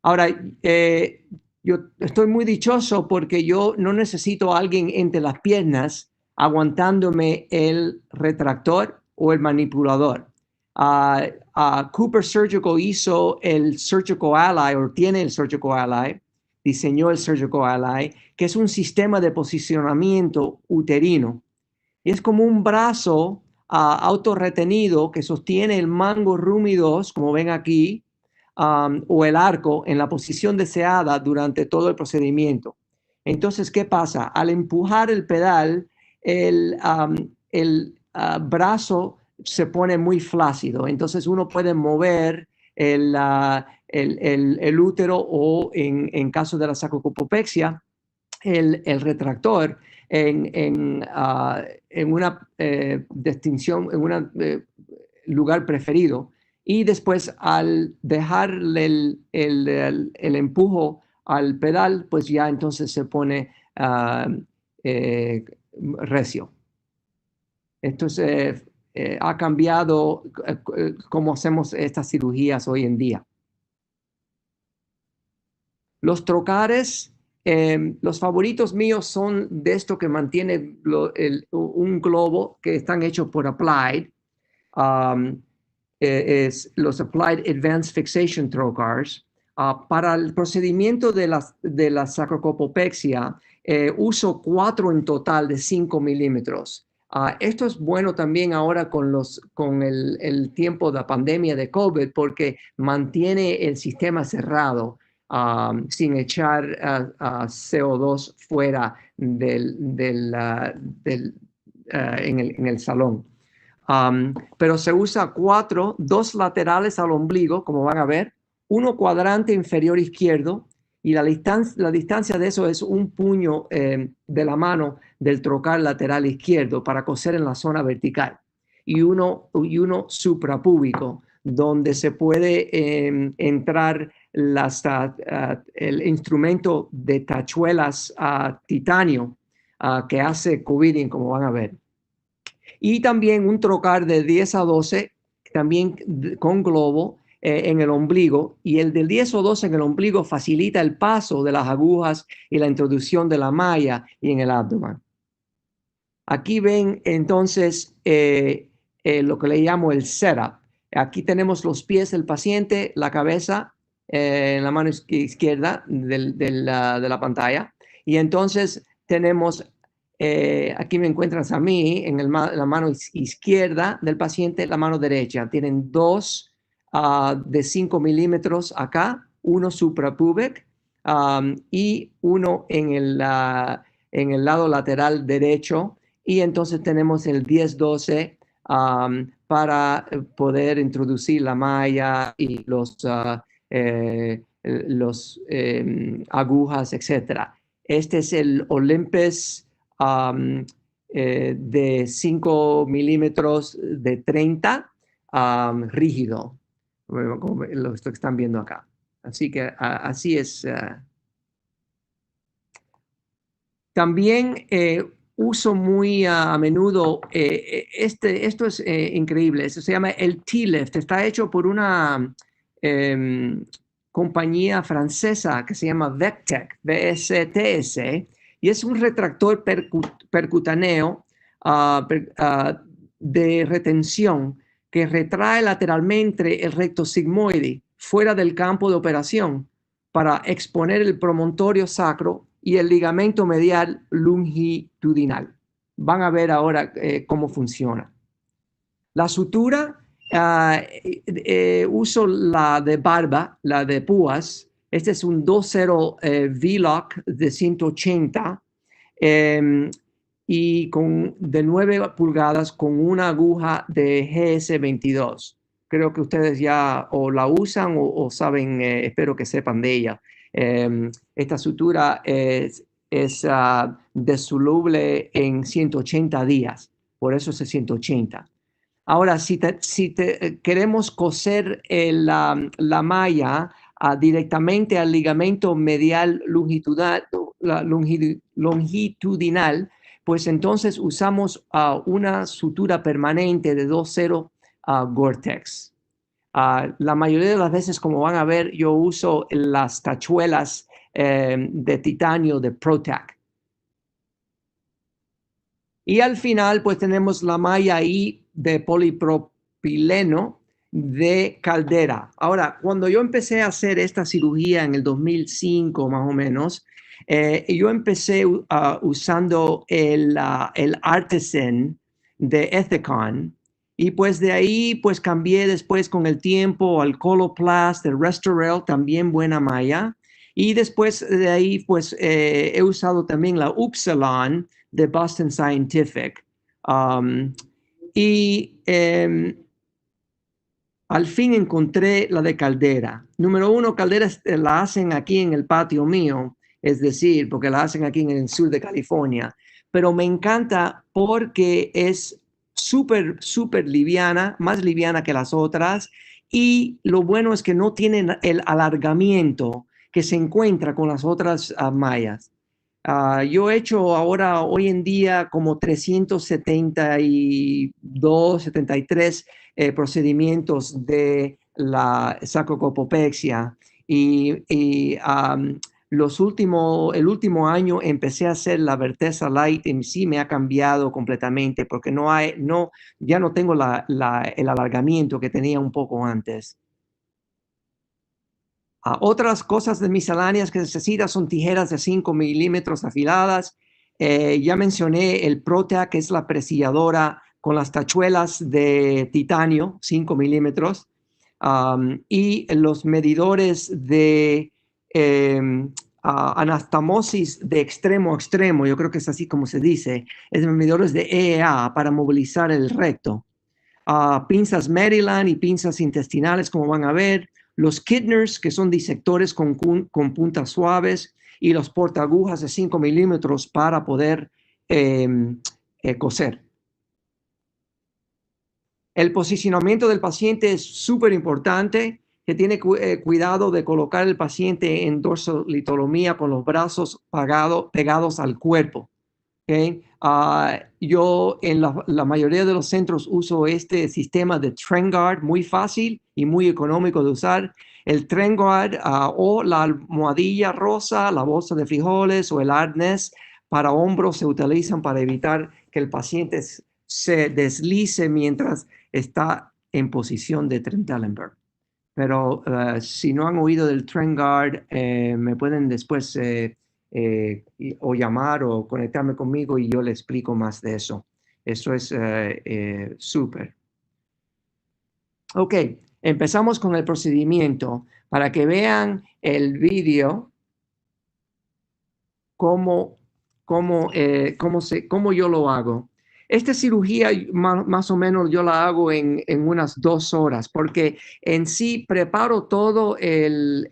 Ahora, yo estoy muy dichoso porque yo no necesito a alguien entre las piernas aguantándome el retractor o el manipulador. Cooper Surgical hizo el Surgical Ally, o tiene el Surgical Ally, diseñó el Surgical Ally, que es un sistema de posicionamiento uterino. Y es como un brazo autorretenido que sostiene el mango Rumi 2, como ven aquí, o el arco en la posición deseada durante todo el procedimiento. Entonces, ¿qué pasa? Al empujar el pedal, el brazo se pone muy flácido. Entonces, uno puede mover el útero o, en caso de la sacrocopopexia, el retractor en una distinción, en un lugar preferido. Y después, al dejarle el empujo al pedal, pues ya entonces se pone recio. Entonces, ha cambiado cómo hacemos estas cirugías hoy en día. Los trocares, los favoritos míos son de esto que mantiene un globo que están hechos por Applied. Los Applied Advanced Fixation Trocars. Para el procedimiento de la sacrocopopexia, uso 4 en total de 5 milímetros. Esto es bueno también ahora con el tiempo de la pandemia de COVID porque mantiene el sistema cerrado sin echar CO2 fuera en el salón. Pero se usa 4, 2 laterales al ombligo, como van a ver, 1 cuadrante inferior izquierdo, y la distancia de eso es un puño de la mano del trocar lateral izquierdo para coser en la zona vertical, y uno suprapúbico, donde se puede entrar el instrumento de tachuelas titanio que hace Covidien, como van a ver. Y también un trocar de 10 a 12, también con globo en el ombligo. Y el del 10 o 12 en el ombligo facilita el paso de las agujas y la introducción de la malla y en el abdomen. Aquí ven entonces lo que le llamo el setup. Aquí tenemos los pies del paciente, la cabeza en la mano izquierda de la pantalla. Y entonces tenemos... aquí me encuentras a mí en la mano izquierda del paciente, la mano derecha. Tienen 2 de 5 milímetros acá, 1 suprapúbic y 1 en el lado lateral derecho. Y entonces tenemos el 10-12 para poder introducir la malla y los agujas, etc. Este es el Olympus de 5 milímetros de 30 rígido, como lo que están viendo acá. Así que así es. También uso muy a menudo, esto es increíble, eso se llama el T-Lift, está hecho por una compañía francesa que se llama Vectec, VSTS, y es un retractor percutáneo de retención que retrae lateralmente el recto sigmoide fuera del campo de operación para exponer el promontorio sacro y el ligamento medial longitudinal. van a ver ahora cómo funciona. La sutura, uso la de barba, la de púas. Este es un 2.0 V-Lock de 180 y de 9 pulgadas con una aguja de GS22. Creo que ustedes ya o la usan o saben, espero que sepan de ella. Esta sutura es desoluble en 180 días, por eso es 180. Ahora, si queremos coser la malla directamente al ligamento medial longitudinal, pues entonces usamos una sutura permanente de 2.0 Gore-Tex. La mayoría de las veces, como van a ver, yo uso las tachuelas de titanio de ProTac. Y al final, pues tenemos la malla ahí de polipropileno de Caldera. Ahora, cuando yo empecé a hacer esta cirugía en el 2005 más o menos, yo empecé usando el Artisan de Ethicon, y pues de ahí pues cambié después con el tiempo al Coloplast, el Restorel, también buena malla. Y después de ahí pues he usado también la Upsilon de Boston Scientific. Al fin encontré la de Caldera. Número 1, Caldera la hacen aquí en el patio mío, es decir, porque la hacen aquí en el sur de California. Pero me encanta porque es súper, súper liviana, más liviana que las otras. Y lo bueno es que no tienen el alargamiento que se encuentra con las otras mallas. Yo he hecho hoy en día como 372, 73 procedimientos de la sacrocopopexia el último año empecé a hacer la Verteza Light y sí me ha cambiado completamente porque ya no tengo el alargamiento que tenía un poco antes. Otras cosas de misceláneas que necesitas son tijeras de 5 milímetros afiladas. Ya mencioné el ProTac, que es la presilladora con las tachuelas de titanio, 5 milímetros. Y los medidores de anastomosis de extremo a extremo, yo creo que es así como se dice, es medidores de EEA para movilizar el recto. Pinzas Maryland y pinzas intestinales, como van a ver. Los Kidners, que son disectores con puntas suaves, y los portaagujas de 5 milímetros para poder coser. El posicionamiento del paciente es súper importante, que tiene cuidado de colocar el paciente en dorsolitotomía con los brazos pegados al cuerpo. Okay. Yo en la mayoría de los centros uso este sistema de TrenGuard, muy fácil y muy económico de usar. El TrenGuard o la almohadilla rosa, la bolsa de frijoles o el arnés para hombros se utilizan para evitar que el paciente se deslice mientras está en posición de Trendelenburg. Pero si no han oído del TrenGuard, me pueden después o llamar o conectarme conmigo y yo le explico más de eso. Eso es súper. Ok, empezamos con el procedimiento para que vean el vídeo cómo yo lo hago. Esta cirugía más o menos yo la hago en unas 2 horas porque en sí preparo todo el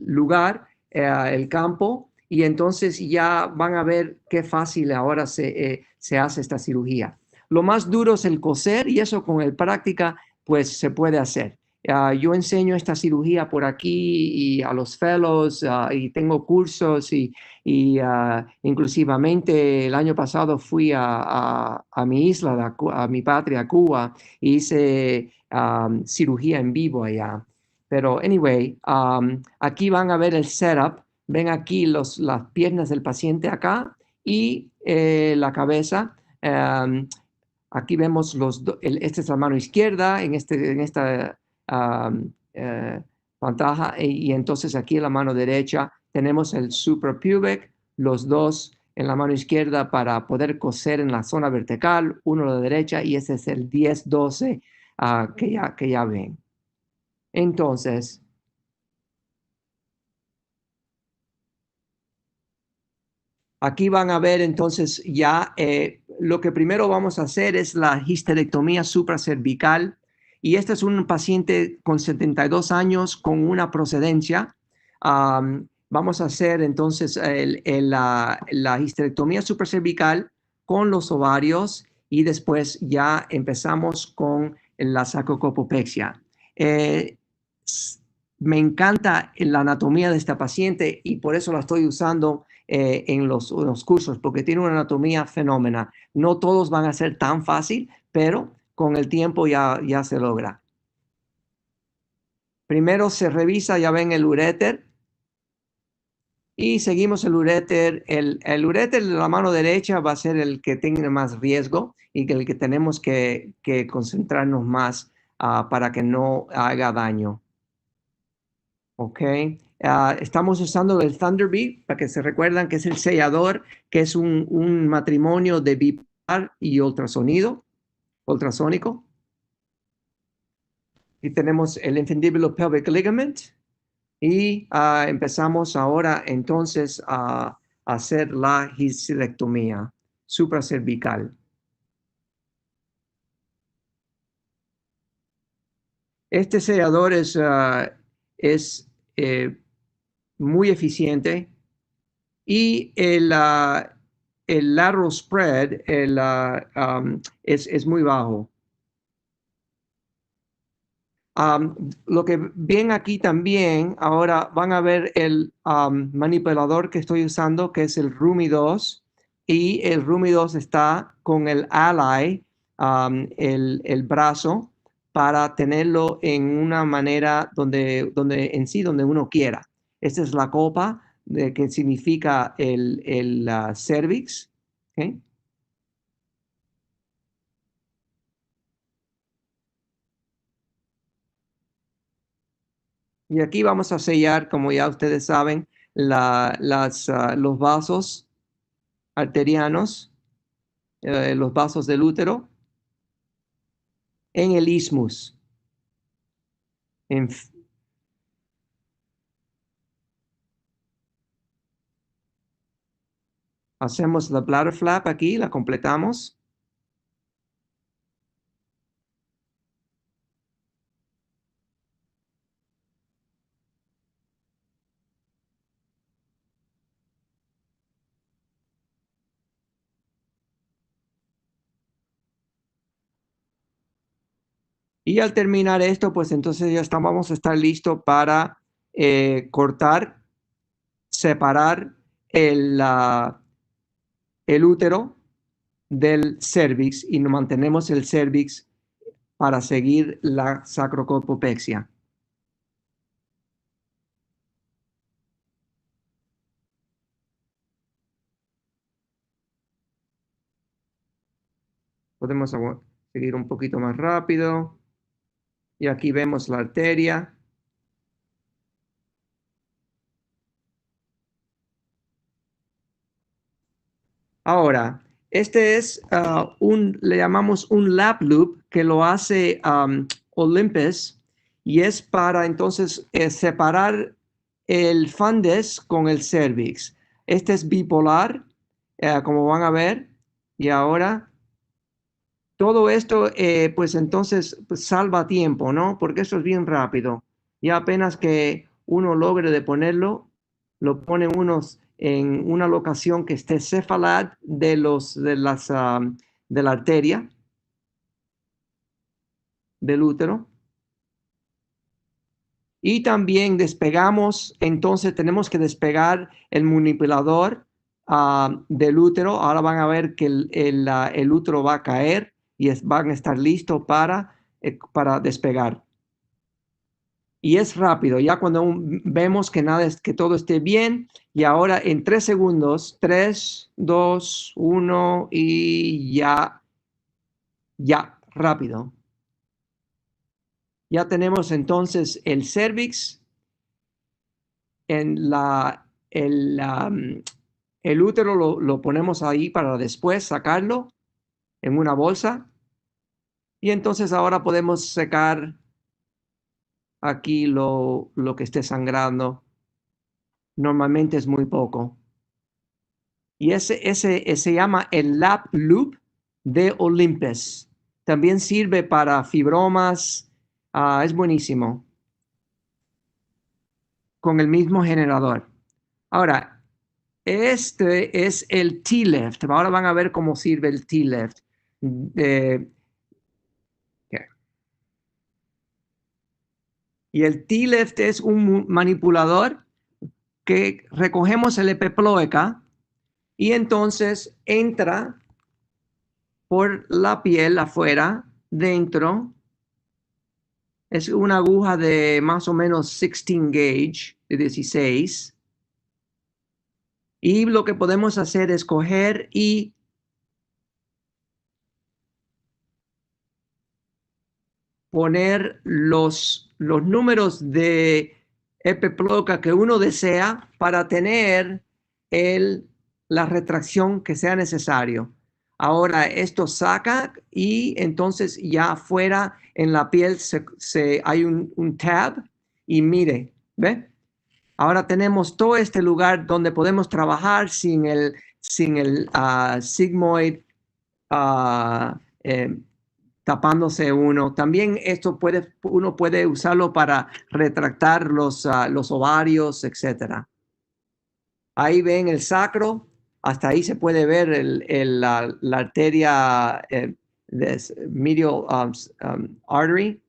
lugar, el campo, y entonces ya van a ver qué fácil ahora se hace esta cirugía. Lo más duro es el coser y eso con el práctica pues se puede hacer. Yo enseño esta cirugía por aquí y a los fellows y tengo cursos y inclusivamente el año pasado fui a mi isla, a mi patria, Cuba, y hice cirugía en vivo allá. Pero anyway, aquí van a ver el setup. Ven aquí las piernas del paciente acá y la cabeza. Aquí vemos esta es la mano izquierda en esta pantalla y entonces aquí en la mano derecha tenemos el suprapubic, los dos en la mano izquierda para poder coser en la zona vertical, uno a la derecha, y ese es el 10-12 que ya ven. Entonces, aquí van a ver entonces ya lo que primero vamos a hacer es la histerectomía supracervical, y este es un paciente con 72 años con una procedencia. Vamos a hacer entonces la histerectomía supracervical con los ovarios y después ya empezamos con la sacrocopopexia. Me encanta la anatomía de esta paciente y por eso la estoy usando en los cursos, porque tiene una anatomía fenómena. No todos van a ser tan fácil, pero con el tiempo ya se logra. Primero se revisa, ya ven el uréter, y seguimos el uréter. El uréter de la mano derecha va a ser el que tenga más riesgo y el que tenemos que concentrarnos más para que no haga daño. Ok. Estamos usando el Thunderbeat para que se recuerdan que es el sellador, que es un matrimonio de bipolar y ultrasónico. Y tenemos el infundibulus pelvic ligament. Y empezamos ahora entonces a hacer la histerectomía supracervical. Este sellador es muy eficiente y el lateral spread es muy bajo. Lo que ven aquí también, ahora van a ver el manipulador que estoy usando, que es el Rumi 2, y el Rumi 2 está con el Ally, el brazo, para tenerlo en una manera donde uno quiera. Esta es la copa que significa el cervix. ¿Okay? Y aquí vamos a sellar, como ya ustedes saben, los vasos arterianos, los vasos del útero, en el isthmus. Hacemos la bladder flap aquí, la completamos. Y al terminar esto, pues entonces ya vamos a estar listos para cortar, separar el útero del cervix y mantenemos el cervix para seguir la sacrocopopexia. Podemos seguir un poquito más rápido. Y aquí vemos la arteria. Ahora, este es le llamamos un lap loop que lo hace Olympus y es para entonces separar el fundus con el cervix. Este es bipolar, como van a ver. Y ahora, todo esto, pues entonces pues salva tiempo, ¿no? Porque esto es bien rápido. Ya apenas que uno logre de ponerlo, lo ponen unos en una locación que esté cefalad de la arteria del útero. Y también despegamos, entonces tenemos que despegar el manipulador del útero. Ahora van a ver que el útero va a caer y van a estar listos para despegar. Y es rápido, ya cuando vemos que que todo esté bien, y ahora en 3 segundos, 3, 2, 1 y ya, rápido. Ya tenemos entonces el cervix en El útero lo ponemos ahí para después sacarlo en una bolsa. Y entonces ahora podemos secar aquí lo que esté sangrando. Normalmente es muy poco. Y ese se llama el Lap Loop de Olympus. También sirve para fibromas. Es buenísimo. Con el mismo generador. Ahora, este es el T-Left. Ahora van a ver cómo sirve el T-Left. Y el T-Left es un manipulador que recogemos el epiploica y entonces entra por la piel afuera, dentro. Es una aguja de más o menos 16 gauge, de 16. Y lo que podemos hacer es coger y poner los números de epiploica que uno desea para tener la retracción que sea necesario. Ahora esto saca y entonces ya afuera en la piel hay un tab y mire, ¿ve? Ahora tenemos todo este lugar donde podemos trabajar sin el sigmoid tapándose uno. También esto uno puede usarlo para retractar los ovarios, etc. Ahí ven el sacro, hasta ahí se puede ver la arteria medial artery.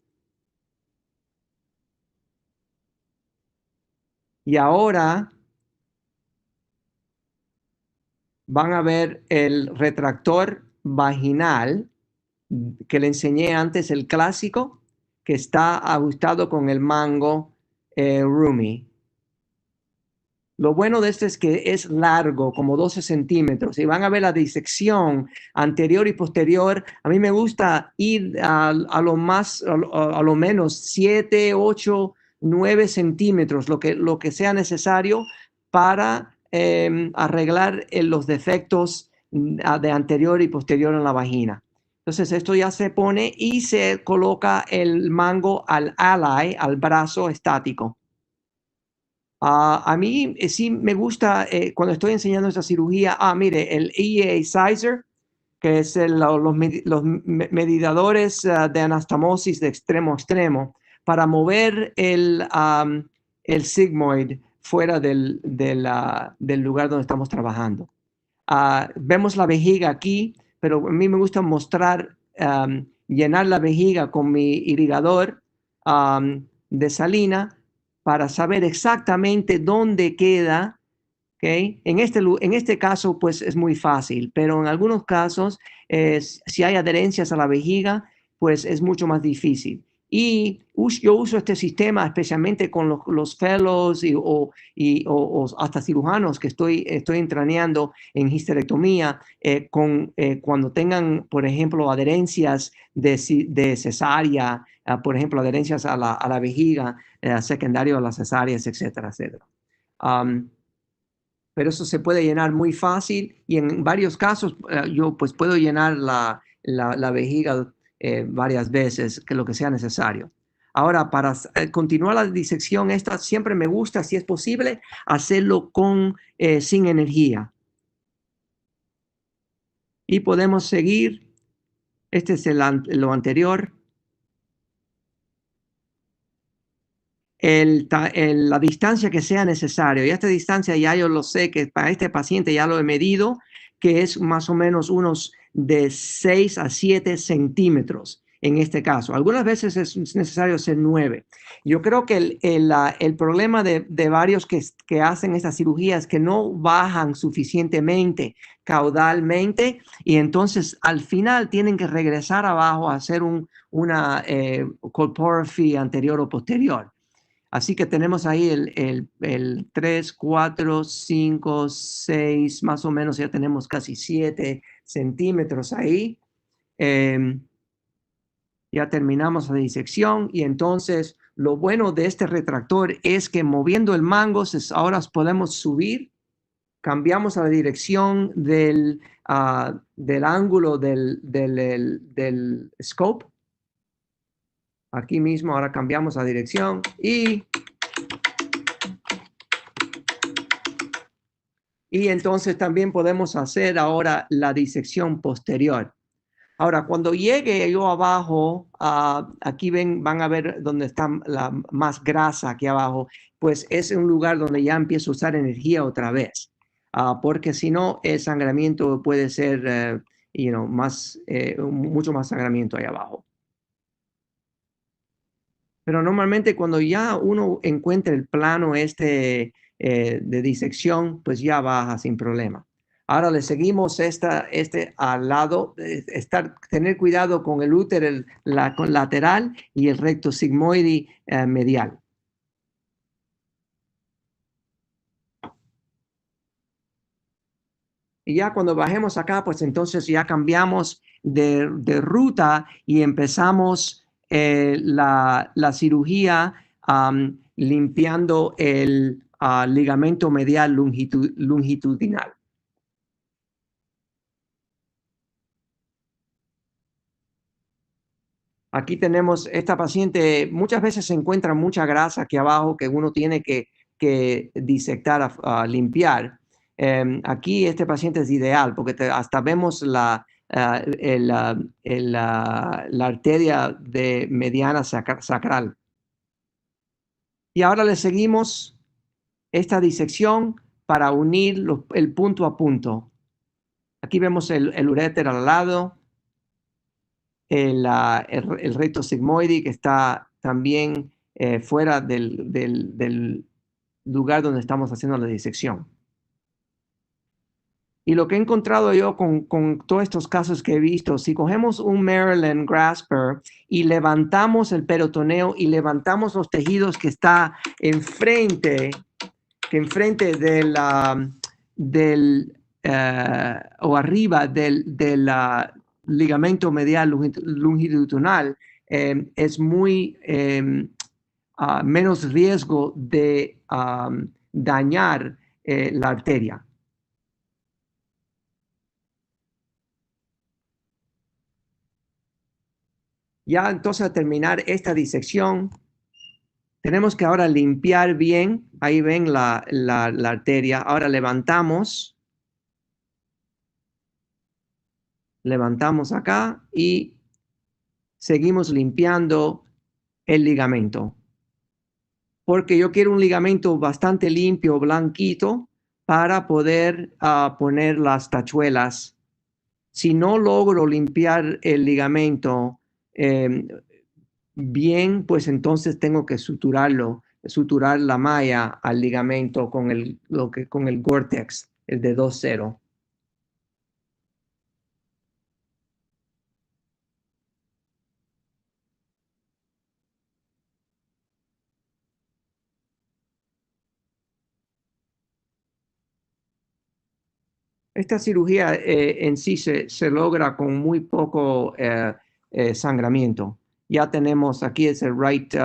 Y ahora van a ver el retractor vaginal que le enseñé antes, el clásico, que está ajustado con el mango Rumi. Lo bueno de este es que es largo, como 12 centímetros, y van a ver la disección anterior y posterior. A mí me gusta ir a lo menos 7, 8, 9 centímetros, lo que sea necesario para arreglar los defectos de anterior y posterior en la vagina. Entonces esto ya se pone y se coloca el mango al brazo estático. A mí sí me gusta cuando estoy enseñando esta cirugía. Mire, el EA Sizer, que es los medidores de anastomosis de extremo a extremo, para mover el sigmoid fuera del lugar donde estamos trabajando. Vemos la vejiga aquí, pero a mí me gusta mostrar, llenar la vejiga con mi irrigador de salina para saber exactamente dónde queda. ¿Okay? En este caso, pues es muy fácil, pero en algunos casos, si hay adherencias a la vejiga, pues es mucho más difícil. Y yo uso este sistema especialmente con los fellows o hasta cirujanos que estoy entrenando en histerectomía, cuando tengan, por ejemplo, adherencias de cesárea, por ejemplo, adherencias a la vejiga, secundario a las cesáreas, etcétera, etcétera. Pero eso se puede llenar muy fácil y en varios casos yo pues puedo llenar la vejiga varias veces, que lo que sea necesario. Ahora, para continuar la disección esta, siempre me gusta, si es posible, hacerlo sin energía. Y podemos seguir. Este es lo anterior. La distancia que sea necesario. Y esta distancia ya yo lo sé que para este paciente ya lo he medido, que es más o menos unos de 6 a 7 centímetros en este caso. Algunas veces es necesario hacer 9. Yo creo que el problema de varios que hacen esta cirugía es que no bajan suficientemente caudalmente y entonces al final tienen que regresar abajo a hacer una colporography anterior o posterior. Así que tenemos ahí el 3, 4, 5, 6, más o menos ya tenemos casi 7 centímetros ahí. Ya terminamos la disección y entonces lo bueno de este retractor es que moviendo el mango ahora podemos subir cambiamos la dirección del ángulo del scope. Aquí mismo ahora cambiamos la dirección y entonces también podemos hacer ahora la disección posterior. Ahora, cuando llegue yo abajo, aquí van a ver donde está la más grasa aquí abajo, pues es un lugar donde ya empiezo a usar energía otra vez, porque si no, el sangramiento puede ser, mucho más sangramiento ahí abajo. Pero normalmente cuando ya uno encuentra el plano de disección, pues ya baja sin problema. Ahora le seguimos al lado, tener cuidado con el útero con lateral y el recto sigmoide medial. Y ya cuando bajemos acá, pues entonces ya cambiamos de ruta y empezamos la cirugía limpiando el ligamento medial longitudinal. Aquí tenemos esta paciente, muchas veces se encuentra mucha grasa aquí abajo que uno tiene que disectar, limpiar. Aquí este paciente es ideal porque hasta vemos la arteria mediana sacral. Y ahora le seguimos esta disección para unir el punto a punto. Aquí vemos el uréter al lado, el recto sigmoide que está también fuera del lugar donde estamos haciendo la disección. Y lo que he encontrado yo con todos estos casos que he visto, si cogemos un Maryland grasper y levantamos el peritoneo y levantamos los tejidos que está enfrente o arriba del ligamento medial longitudinal, es muy menos riesgo de dañar la arteria. Ya entonces al terminar esta disección, tenemos que ahora limpiar bien. Ahí ven la arteria. Ahora levantamos acá y seguimos limpiando el ligamento. Porque yo quiero un ligamento bastante limpio, blanquito, para poder poner las tachuelas. Si no logro limpiar el ligamento bien, pues entonces tengo que suturar la malla al ligamento con el Gore-Tex, el de 2.0. Esta cirugía en sí se logra con muy poco sangramiento. Ya tenemos, aquí es el right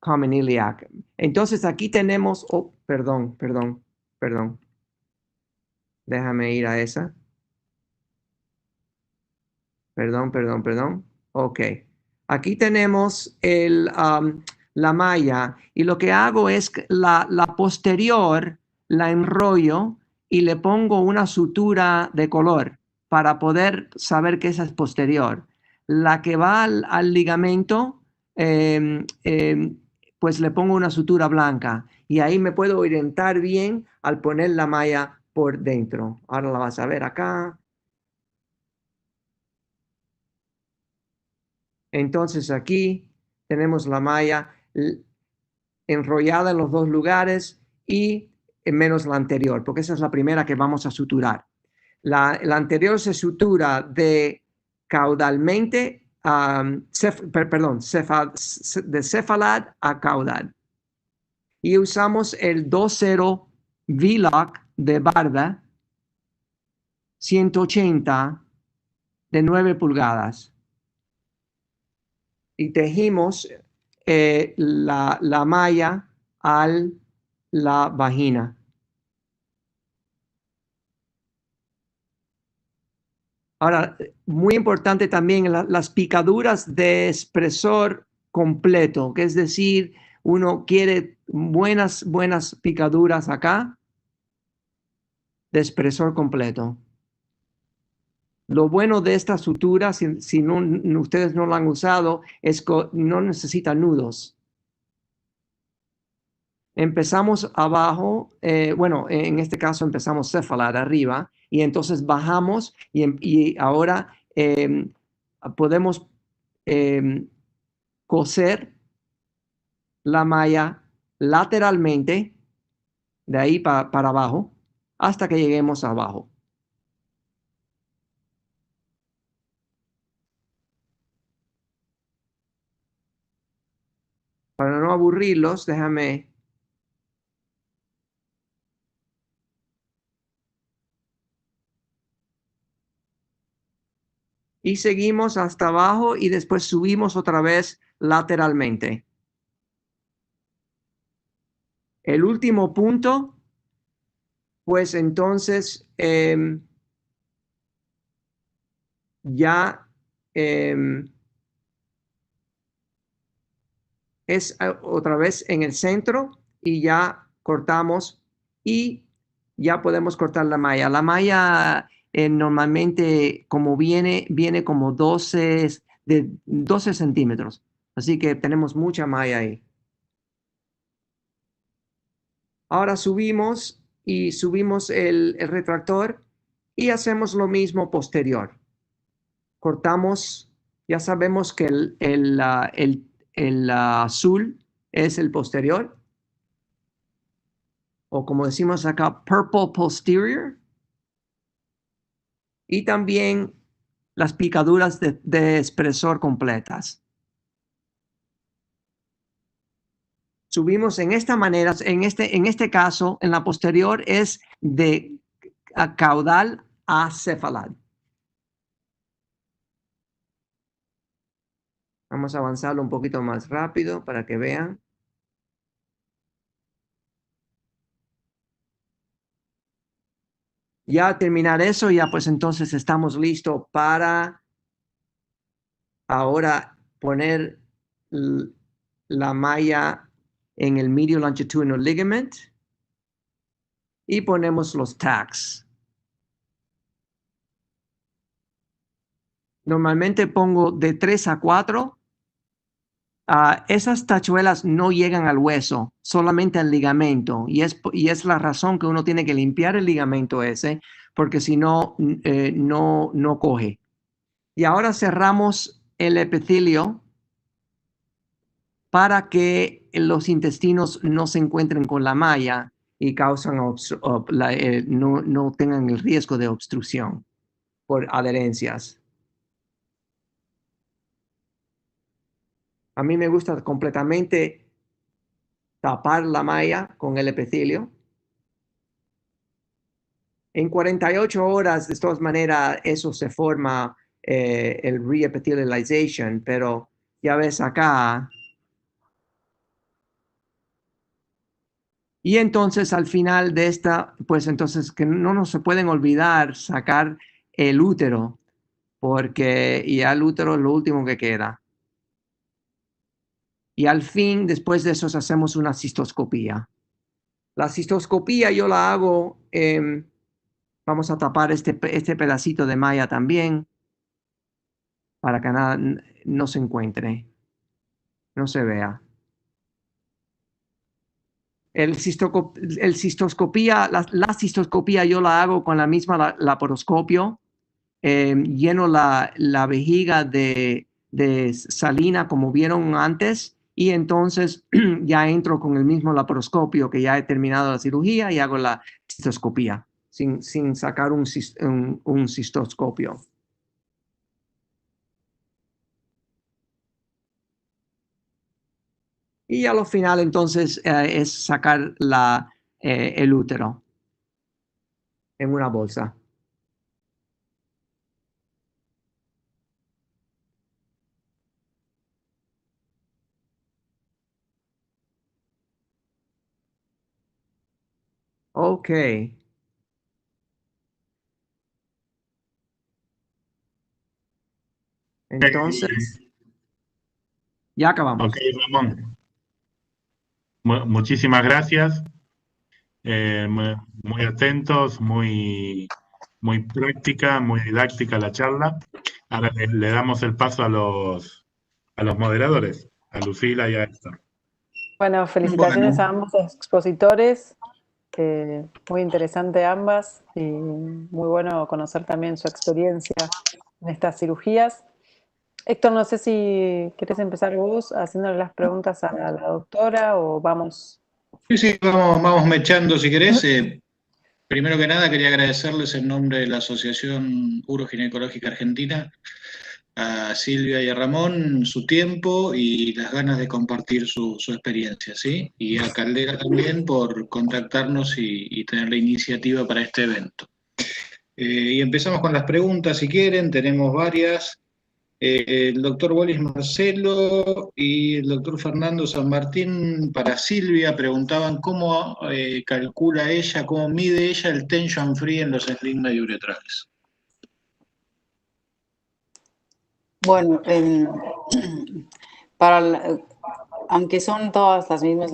common iliac. Entonces aquí tenemos, perdón. Déjame ir a esa. Perdón. Ok. Aquí tenemos la malla y lo que hago es la posterior la enrollo y le pongo una sutura de color para poder saber que esa es posterior. La que va al ligamento, pues le pongo una sutura blanca y ahí me puedo orientar bien al poner la malla por dentro. Ahora la vas a ver acá. Entonces aquí tenemos la malla enrollada en los dos lugares y menos la anterior, porque esa es la primera que vamos a suturar. La anterior se sutura de caudalmente, de cefalad a caudal. Y usamos el 2.0 V-Lock de Barda, 180 de 9 pulgadas. Y tejimos la malla a la vagina. Ahora, muy importante también las picaduras de espesor completo, que es decir, uno quiere buenas picaduras acá de espesor completo. Lo bueno de esta sutura, si no, ustedes no la han usado, es que no necesita nudos. Empezamos abajo, bueno, en este caso empezamos céfala arriba, y entonces bajamos y ahora podemos coser la malla lateralmente, de ahí para abajo, hasta que lleguemos abajo. Para no aburrirlos, déjame... Y seguimos hasta abajo y después subimos otra vez lateralmente. El último punto, pues entonces ya es otra vez en el centro y ya cortamos y ya podemos cortar la malla. La malla normalmente como viene como 12 centímetros. Así que tenemos mucha malla ahí. Ahora subimos y subimos el retractor y hacemos lo mismo posterior. Cortamos, ya sabemos que el azul es el posterior, o como decimos acá, purple posterior, y también las picaduras de espesor completas. Subimos en esta manera, en este caso, en la posterior es de caudal a cefalad. Vamos a avanzarlo un poquito más rápido para que vean. Ya terminar eso, ya pues entonces estamos listos para ahora poner la malla en el medial longitudinal ligament y ponemos los tacks. Normalmente pongo de 3 a 4. Esas tachuelas no llegan al hueso, solamente al ligamento. Y es la razón que uno tiene que limpiar el ligamento ese, porque si no, no coge. Y ahora cerramos el epitelio para que los intestinos no se encuentren con la malla y causan no tengan el riesgo de obstrucción por adherencias. A mí me gusta completamente tapar la malla con el epitelio. En 48 horas, de todas maneras, eso se forma el re-epithelialization, pero ya ves acá. Y entonces al final de esta, pues entonces que no nos se pueden olvidar sacar el útero, porque ya el útero es lo último que queda. Y al fin, después de eso, hacemos una cistoscopía. La cistoscopía yo la hago, vamos a tapar este pedacito de malla también, para que nada no se encuentre, no se vea. La cistoscopía yo la hago con la misma laparoscopio. Lleno la vejiga de salina como vieron antes y entonces ya entro con el mismo laparoscopio que ya he terminado la cirugía y hago la cistoscopía sin sacar un cistoscopio. Y a lo final entonces es sacar el útero en una bolsa. Ok. Entonces, ya acabamos. Ok, Ramón. Muchísimas gracias. Muy atentos, muy práctica, muy didáctica la charla. Ahora le damos el paso a los moderadores, a Lucila y a Héctor. Bueno, felicitaciones a ambos expositores. Muy interesante ambas y muy bueno conocer también su experiencia en estas cirugías. Héctor, no sé si querés empezar vos haciéndole las preguntas a la doctora o vamos. Sí, vamos mechando si querés. Primero que nada, quería agradecerles en nombre de la Asociación Uroginecológica Argentina a Silvia y a Ramón su tiempo y las ganas de compartir su experiencia, ¿sí? Y a Caldera también por contactarnos y tener la iniciativa para este evento. Y empezamos con las preguntas, si quieren, tenemos varias. El doctor Bolis Marcelo y el doctor Fernando San Martín para Silvia preguntaban cómo calcula ella, cómo mide ella el tension free en los sling mediouretrales. Bueno, aunque son todas las mismas,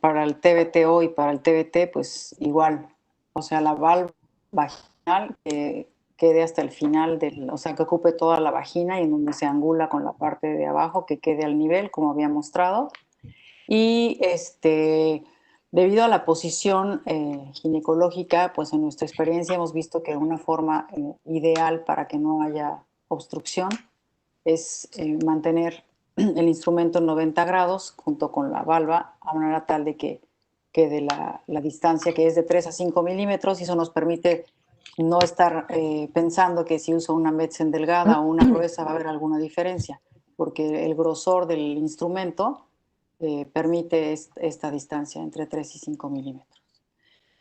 para el TBTO y para el TBT, pues igual. O sea, la válvula vaginal que quede hasta el final, o sea, que ocupe toda la vagina y en donde se angula con la parte de abajo, que quede al nivel, como había mostrado. Y debido a la posición ginecológica, pues en nuestra experiencia hemos visto que una forma ideal para que no haya obstrucción es mantener el instrumento en 90 grados junto con la valva a manera tal de que quede la distancia, que es de 3 a 5 milímetros, y eso nos permite no estar pensando que si uso una Medsen delgada o una gruesa va a haber alguna diferencia, porque el grosor del instrumento permite esta distancia entre 3 y 5 milímetros.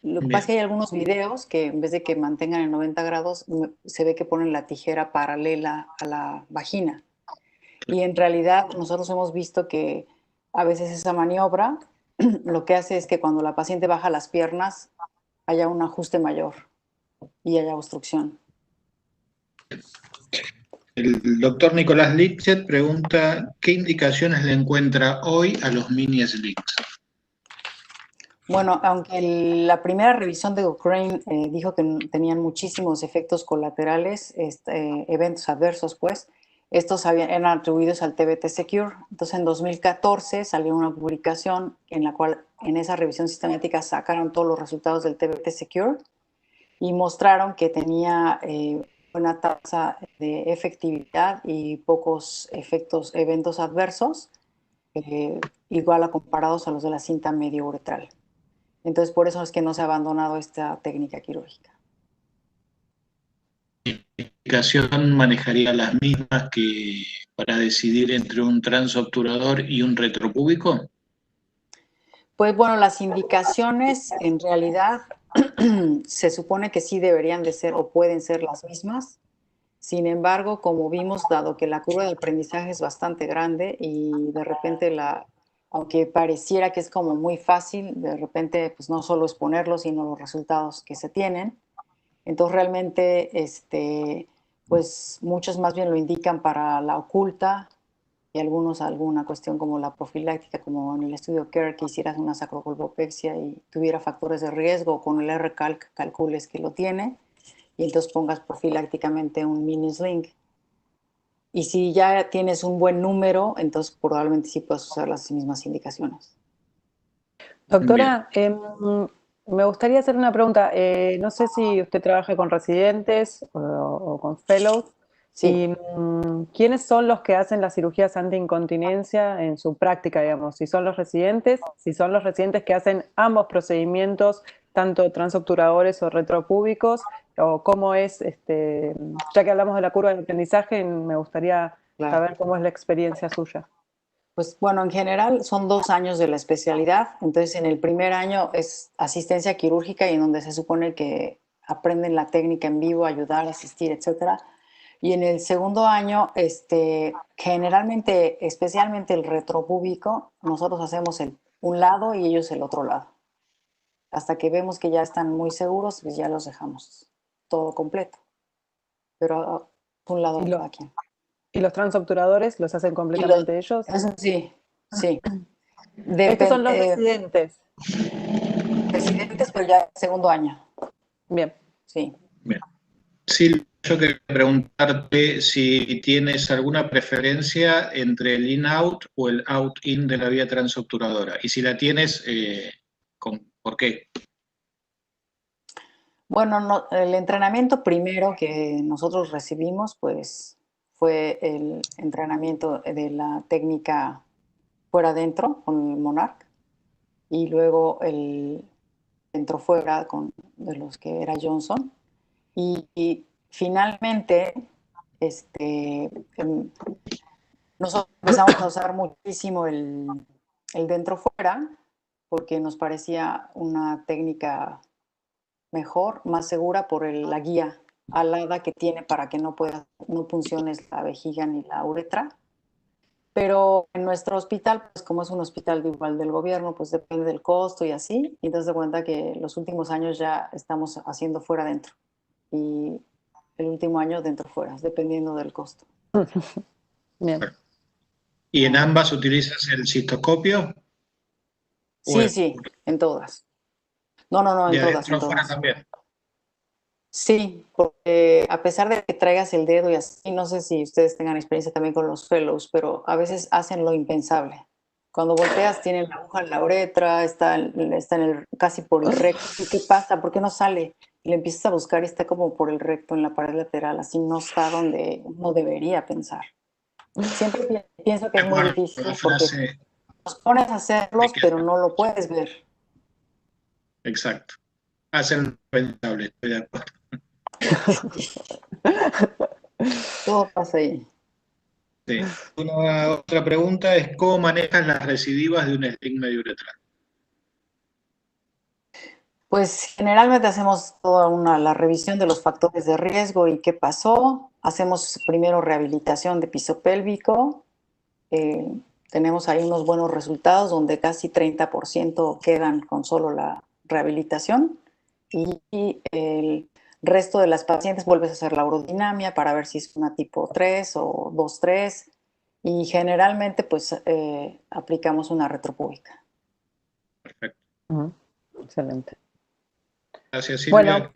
Lo que pasa es que hay algunos videos que en vez de que mantengan en 90 grados, se ve que ponen la tijera paralela a la vagina. Y en realidad nosotros hemos visto que a veces esa maniobra lo que hace es que cuando la paciente baja las piernas haya un ajuste mayor y haya obstrucción. El doctor Nicolás Lichtet pregunta ¿qué indicaciones le encuentra hoy a los mini slings? Bueno, aunque la primera revisión de Cochrane dijo que tenían muchísimos efectos colaterales, eventos adversos, pues, estos eran atribuidos al TBT Secure. Entonces, en 2014 salió una publicación en la cual, en esa revisión sistemática, sacaron todos los resultados del TBT Secure y mostraron que tenía buena tasa de efectividad y pocos eventos adversos, igual a comparados a los de la cinta medio uretral. Entonces, por eso es que no se ha abandonado esta técnica quirúrgica. ¿Indicación manejaría las mismas que para decidir entre un transobturador y un retropúbico? Pues bueno, las indicaciones en realidad se supone que sí deberían de ser o pueden ser las mismas. Sin embargo, como vimos, dado que la curva de aprendizaje es bastante grande y de repente aunque pareciera que es como muy fácil, de repente pues no solo es ponerlo, sino los resultados que se tienen. Entonces realmente pues muchos más bien lo indican para la oculta y algunos alguna cuestión como la profiláctica, como en el estudio CARE, que hicieras una sacrocolpopexia y tuviera factores de riesgo, con el R-Calc calcules que lo tiene y entonces pongas profilácticamente un mini sling. Y si ya tienes un buen número, entonces probablemente sí puedas usar las mismas indicaciones. Doctora, me gustaría hacer una pregunta. No sé si usted trabaja con residentes o con fellows. Sí. Y, ¿quiénes son los que hacen las cirugías antiincontinencia en su práctica, digamos? Si son los residentes que hacen ambos procedimientos, tanto transobturadores o retropúbicos, o cómo es, ya que hablamos de la curva de aprendizaje, me gustaría saber cómo es la experiencia suya. Pues bueno, en general son 2 años de la especialidad, entonces en el primer año es asistencia quirúrgica y en donde se supone que aprenden la técnica en vivo, ayudar, asistir, etcétera. Y en el segundo año, generalmente, especialmente el retropúbico, nosotros hacemos un lado y ellos el otro lado. Hasta que vemos que ya están muy seguros, pues ya los dejamos todo completo. Pero un lado de cada quien. ¿Y los transobturadores los hacen completamente ellos? Eso sí, sí. Estos son los residentes. Residentes, pero ya segundo año. Bien. Sí. Bien. Silvia, yo quería preguntarte si tienes alguna preferencia entre el in-out o el out-in de la vía transobturadora. Y si la tienes, ¿por qué? Bueno, el entrenamiento primero que nosotros recibimos, pues, fue el entrenamiento de la técnica fuera adentro con el Monarch y luego el dentro fuera de los que era Johnson. Y finalmente, nosotros empezamos a usar muchísimo el dentro fuera porque nos parecía una técnica mejor, más segura por la guía alada que tiene para que no funciones la vejiga ni la uretra. Pero en nuestro hospital, pues como es un hospital igual del gobierno, pues depende del costo y así. Y te das cuenta que los últimos años ya estamos haciendo fuera dentro. Y el último año dentro fuera, dependiendo del costo. Bien. ¿Y en ambas utilizas el cistoscopio? Sí, sí, en todas. No, en todas, en Fuera todas. también. Sí, porque a pesar de que traigas el dedo y así, no sé si ustedes tengan experiencia también con los fellows, pero a veces hacen lo impensable. Cuando volteas, tiene la aguja en la uretra, está casi por el recto. ¿Y qué pasa? ¿Por qué no sale? Y le empiezas a buscar y está como por el recto, en la pared lateral, así no está donde uno debería pensar. Siempre pienso que es muy difícil porque nos pones a hacerlos, pero no lo puedes ver. Exacto. Hacen lo impensable, estoy de acuerdo. Todo pasa ahí. Sí. Una otra pregunta es ¿cómo manejas las recidivas de un sling medio uretral? Pues generalmente hacemos toda la revisión de los factores de riesgo y qué pasó. Hacemos primero rehabilitación de piso pélvico. Tenemos ahí unos buenos resultados donde casi 30% quedan con solo la rehabilitación. Y el resto de las pacientes vuelves a hacer la urodinamia para ver si es una tipo 3 o 2-3. Y generalmente pues aplicamos una retropúbica. Perfecto. Excelente. Gracias, Silvia.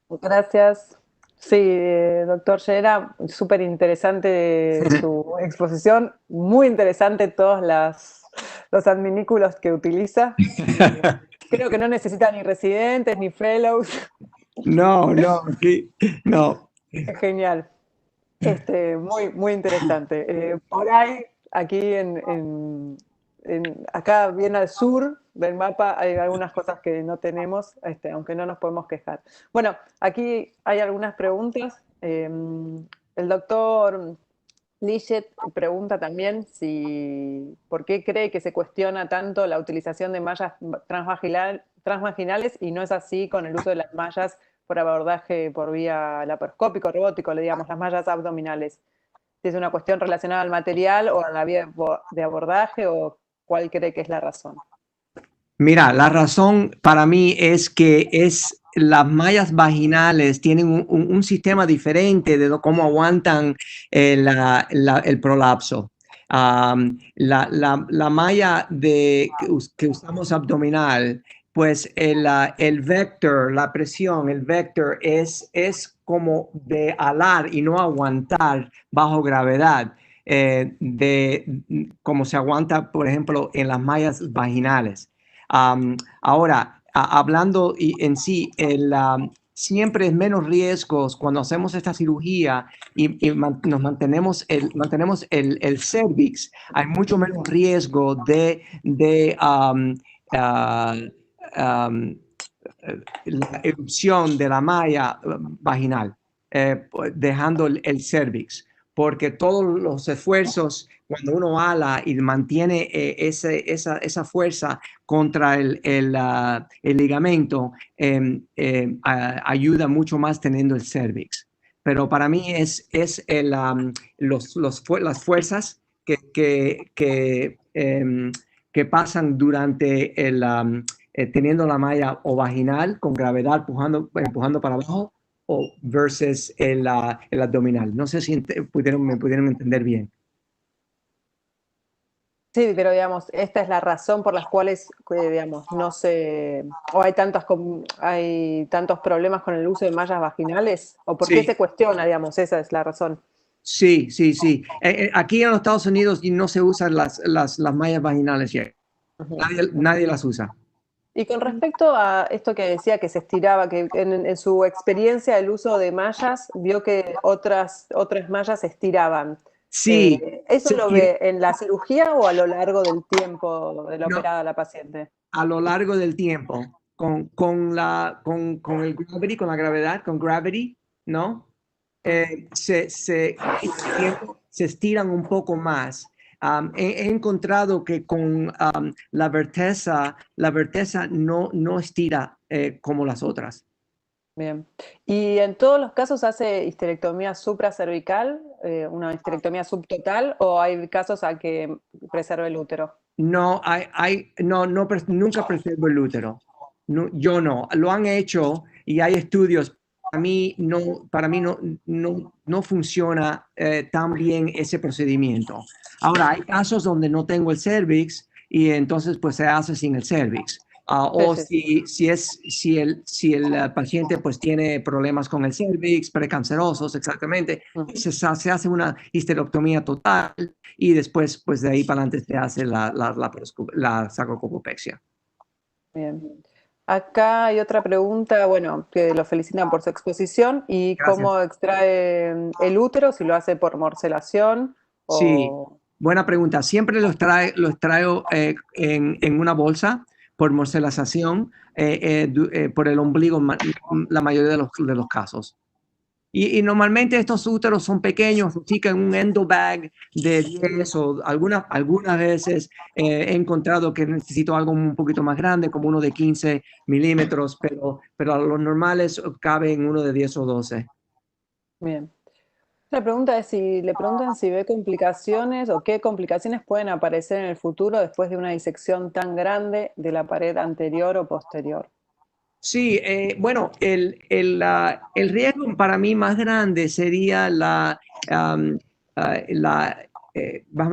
Bueno, gracias. Sí, doctor Llera, súper interesante su exposición, muy interesante todos los adminículos que utiliza. Creo que no necesita ni residentes ni fellows. No. Es genial. Muy interesante. Por ahí, aquí acá bien al sur del mapa hay algunas cosas que no tenemos, aunque no nos podemos quejar. Bueno, aquí hay algunas preguntas. El doctor Liget pregunta también por qué cree que se cuestiona tanto la utilización de mallas transvaginales y no es así con el uso de las mallas por abordaje por vía laparoscópico, robótico, le digamos, las mallas abdominales. Si es una cuestión relacionada al material o a la vía de abordaje o cuál cree que es la razón. Mira, la razón para mí es que las mallas vaginales tienen un sistema diferente de cómo aguantan el prolapso. La malla que usamos abdominal, pues el vector, la presión, el vector es como de alar y no aguantar bajo gravedad, como se aguanta, por ejemplo, en las mallas vaginales. Ahora, hablando en sí, siempre es menos riesgos cuando hacemos esta cirugía y nos mantenemos el cervix. Hay mucho menos riesgo de la erupción de la malla vaginal, dejando el cervix, porque todos los esfuerzos, cuando uno ala y mantiene esa fuerza contra el ligamento, ayuda mucho más teniendo el cervix. Pero para mí es las fuerzas que pasan durante teniendo la malla o vaginal con gravedad empujando para abajo, o versus el abdominal. No sé si me pudieron entender bien. Sí, pero digamos, esta es la razón por las cuales, digamos, no se, o hay tantos problemas con el uso de mallas vaginales, o por qué Sí. se cuestiona, digamos, esa es la razón. Sí. Aquí en los Estados Unidos no se usan las mallas vaginales ya. Nadie las usa. Y con respecto a esto que decía que se estiraba, que en su experiencia el uso de mallas vio que otras mallas se estiraban. Sí. ¿Eso lo Sí, ve en la cirugía o a lo largo del tiempo de la no, operada la paciente? a lo largo del tiempo, con el gravity, con la gravedad, con gravity, ¿no? Se estiran un poco más. He encontrado que con la verteza no estira como las otras. Bien. ¿Y en todos los casos hace histerectomía supracervical, una histerectomía subtotal, o hay casos a que preserve el útero? No, nunca preservo el útero. No, yo no. Lo han hecho y hay estudios. Para mí no funciona tan bien ese procedimiento. Ahora, hay casos donde no tengo el cervix y entonces pues se hace sin el cervix. O Sí. si el paciente pues tiene problemas con el cervix, precancerosos, exactamente, se hace una histerectomía total y después pues de ahí para adelante se hace la sacrocopopexia. Bien. Acá hay otra pregunta, bueno, que lo felicitan por su exposición y Gracias. cómo extrae el útero, si lo hace por morcelación Sí, o... buena pregunta. Siempre los traigo en una bolsa por morcelación por el ombligo la mayoría de los casos. Y normalmente estos úteros son pequeños, así que en un endobag de 10 o algunas veces he encontrado que necesito algo un poquito más grande, como uno de 15 milímetros, pero los normales cabe en uno de 10 o 12. Bien. La pregunta es si le preguntan si ve complicaciones o qué complicaciones pueden aparecer en el futuro después de una disección tan grande de la pared anterior o posterior. Sí, bueno, el riesgo para mí más grande sería vamos a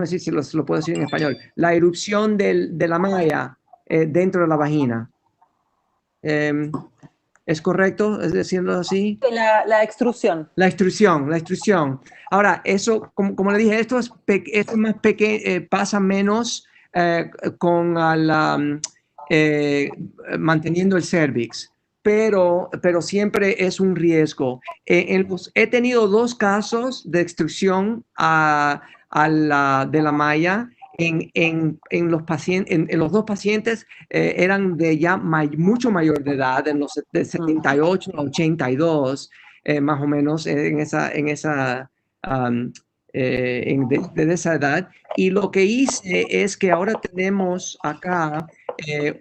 decir si lo puedo decir en español, la erupción de la malla dentro de la vagina. ¿Es correcto? ¿Es decirlo así? La extrusión. La extrusión. Ahora, eso, como le dije, esto es más pequeño, pasa menos con manteniendo el cervix, pero siempre es un riesgo. He tenido 2 casos de extrusión de la malla. En los 2 pacientes eran de ya mucho mayor de edad, de 78 a 82. Más o menos desde esa edad. Y lo que hice es que ahora tenemos acá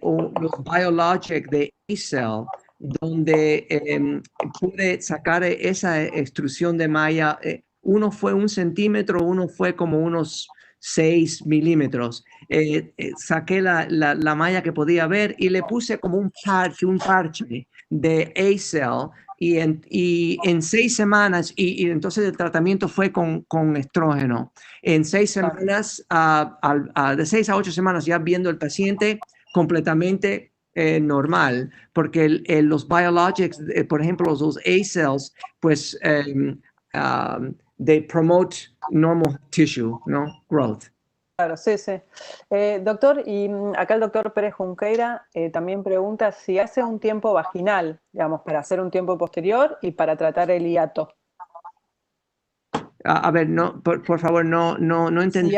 los biologic de ACell, donde pude sacar esa extrusión de malla. Uno fue 1 centímetro, uno fue como unos 6 milímetros. Saqué la malla que podía ver y le puse como un parche de ACell y en 6 semanas, y entonces el tratamiento fue con estrógeno. En 6 semanas, de 6 a 8 semanas ya viendo el paciente completamente normal, porque los biologics, por ejemplo, los A-cells, pues they promote normal tissue, ¿no? Growth. Claro, sí. Doctor, y acá el doctor Pérez Junqueira también pregunta si hace un tiempo vaginal, digamos, para hacer un tiempo posterior y para tratar el hiato. A ver, no, por favor, no entendí.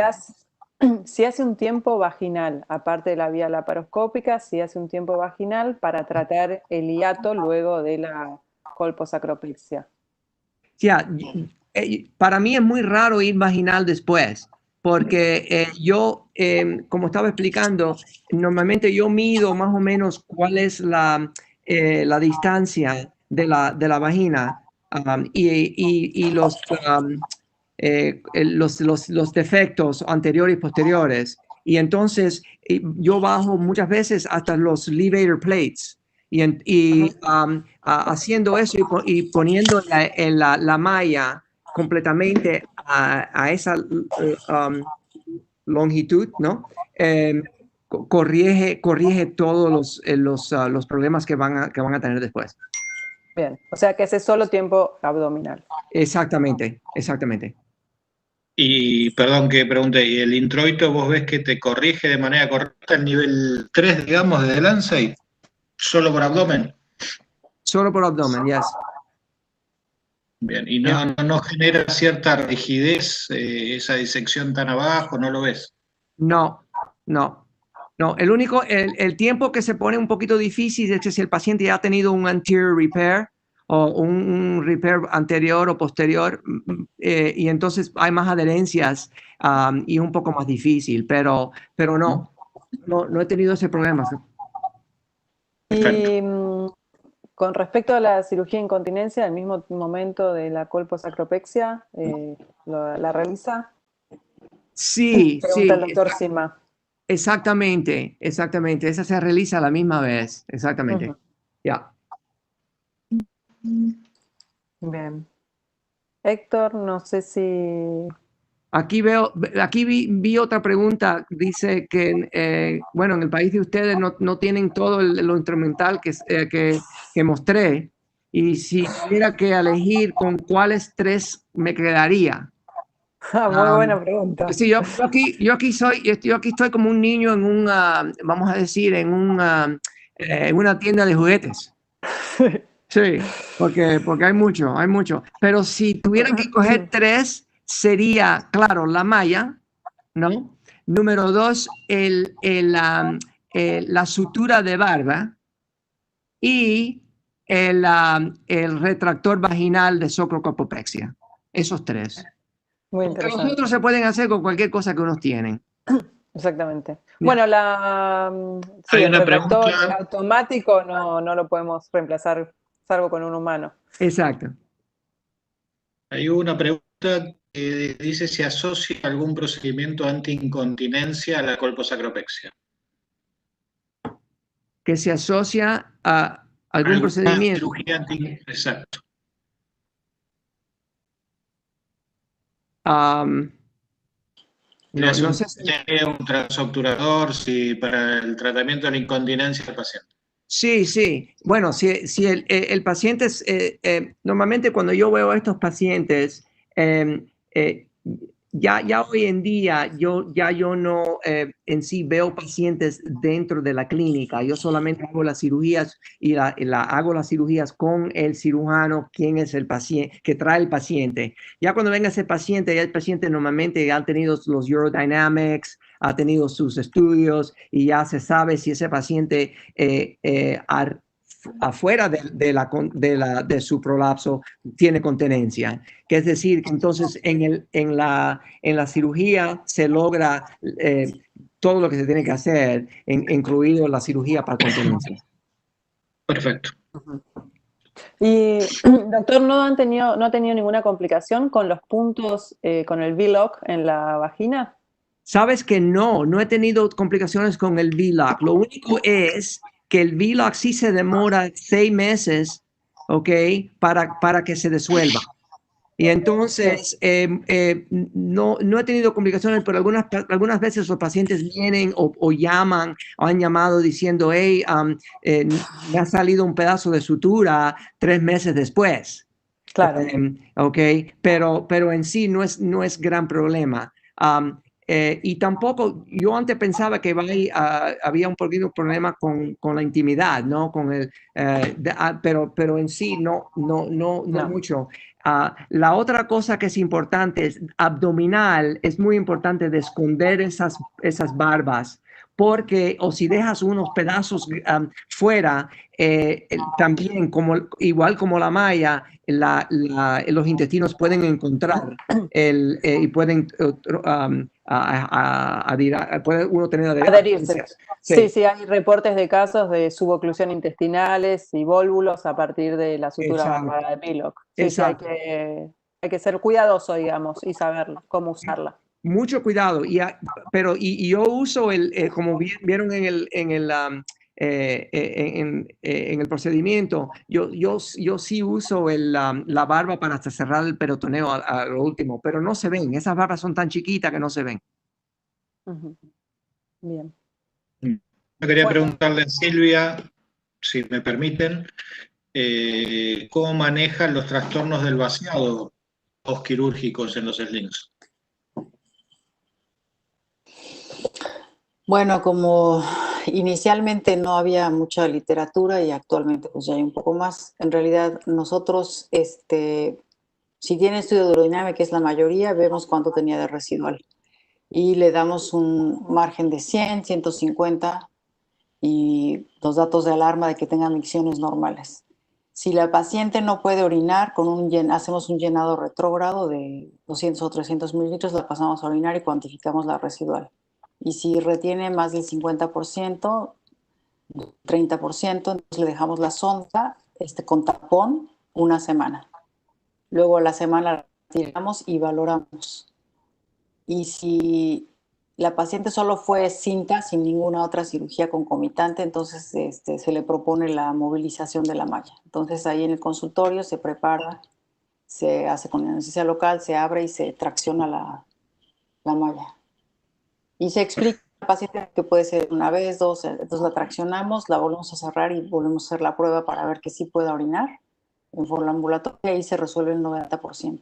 Si hace un tiempo vaginal, aparte de la vía laparoscópica, si hace un tiempo vaginal para tratar el hiato luego de la colposacropexia. Ya, para mí es muy raro ir vaginal después, porque yo, como estaba explicando, normalmente yo mido más o menos cuál es la distancia de la vagina y los defectos anteriores y posteriores. Y entonces yo bajo muchas veces hasta los levator plates. Haciendo eso y poniendo la malla completamente a esa longitud, ¿no? Corrige todos los problemas que van a tener después. Bien, o sea que ese es solo tiempo abdominal. Exactamente. Y perdón que pregunte, ¿y el introito vos ves que te corrige de manera correcta el nivel 3, digamos, de Lancet? ¿Solo por abdomen? Solo por abdomen, yes. Bien, y no genera cierta rigidez esa disección tan abajo, ¿no lo ves? No. El tiempo que se pone un poquito difícil es que si el paciente ya ha tenido un anterior repair o un repair anterior o posterior, y entonces hay más adherencias y un poco más difícil, pero no he tenido ese problema. Y con respecto a la cirugía de incontinencia, al mismo momento de la colposacropexia, ¿la realiza? Sí. Pregunta el doctor Sima. Exactamente. Esa se realiza a la misma vez, exactamente. Ya. Bien. Héctor, no sé si... Aquí vi otra pregunta, dice que, en el país de ustedes no tienen todo lo instrumental que mostré, y si tuviera que elegir con cuáles 3 me quedaría. Muy buena pregunta. Sí, yo aquí estoy como un niño en vamos a decir, en una tienda de juguetes. Sí, porque hay mucho. Pero si tuvieran que coger 3, sería, claro, la malla, ¿no? Número 2, la sutura de barba y el retractor vaginal de sacrocopopexia. Esos 3. Muy Porque los interesante. otros se pueden hacer con cualquier cosa que unos tienen. Exactamente. Bien. Bueno, Hay el una retractor pregunta. automático no lo podemos reemplazar, salvo con un humano. Exacto. Hay una pregunta que dice si asocia algún procedimiento anti-incontinencia a la colposacropexia. Que se asocia a algún procedimiento. Cirugía exacto. No sé si... un transobturador para el tratamiento de la incontinencia del paciente. Sí. Bueno, si el paciente es... normalmente cuando yo veo a estos pacientes, ya hoy en día yo no en sí veo pacientes dentro de la clínica. Yo solamente hago las cirugías y hago las cirugías con el cirujano, quien es el paciente, que trae el paciente. Ya cuando venga ese paciente, ya el paciente normalmente ya ha tenido los urodynamics, ha tenido sus estudios y ya se sabe si ese paciente afuera de su prolapso tiene continencia, que es decir, que entonces en la cirugía se logra todo lo que se tiene que hacer, incluido la cirugía para continencia. Perfecto. Y, doctor, ¿no ha tenido ninguna complicación con los puntos, con el V-Lock en la vagina? Sabes que no he tenido complicaciones con el V-Lock. Lo único es que el V-Lock sí se demora 6 meses, ¿ok? Para que se disuelva. Y entonces no he tenido complicaciones, pero algunas veces los pacientes vienen o llaman o han llamado diciendo, hey, me ha salido un pedazo de sutura 3 meses después. Claro. Ok, pero en sí no es gran problema. Y tampoco, yo antes pensaba que había un poquito problema con la intimidad, ¿no? Pero en sí no mucho. La otra cosa que es importante es abdominal. Es muy importante de esconder esas barbas, porque o si dejas unos pedazos fuera, también igual como la malla, los intestinos pueden encontrar y pueden puede uno tener adherirse. Sí, hay reportes de casos de suboclusión intestinales y volvulos a partir de la sutura barbada de V-Lock. Sí, hay que ser cuidadoso, digamos, y saber cómo usarla. Mucho cuidado, pero yo uso como vieron en en el procedimiento, yo sí uso la barba para hasta cerrar el peritoneo a lo último, pero no se ven. Esas barbas son tan chiquitas que no se ven. Bien. Yo quería preguntarle a Silvia, si me permiten, ¿cómo manejan los trastornos del vaciado postquirúrgicos en los slings? Bueno, como inicialmente no había mucha literatura y actualmente pues ya hay un poco más, en realidad nosotros, si tiene estudio de urodinamia, que es la mayoría, vemos cuánto tenía de residual y le damos un margen de 100, 150 y los datos de alarma de que tenga micciones normales. Si la paciente no puede orinar, hacemos un llenado retrógrado de 200 o 300 mililitros, la pasamos a orinar y cuantificamos la residual. Y si retiene más del 50%, 30%, entonces le dejamos la sonda con tapón una semana. Luego a la semana la retiramos y valoramos. Y si la paciente solo fue cinta sin ninguna otra cirugía concomitante, entonces se le propone la movilización de la malla. Entonces ahí en el consultorio se prepara, se hace con anestesia local, se abre y se tracciona la malla. Y se explica al paciente que puede ser una vez, dos, entonces la traccionamos, la volvemos a cerrar y volvemos a hacer la prueba para ver que sí pueda orinar en forma ambulatoria y ahí se resuelve el 90%.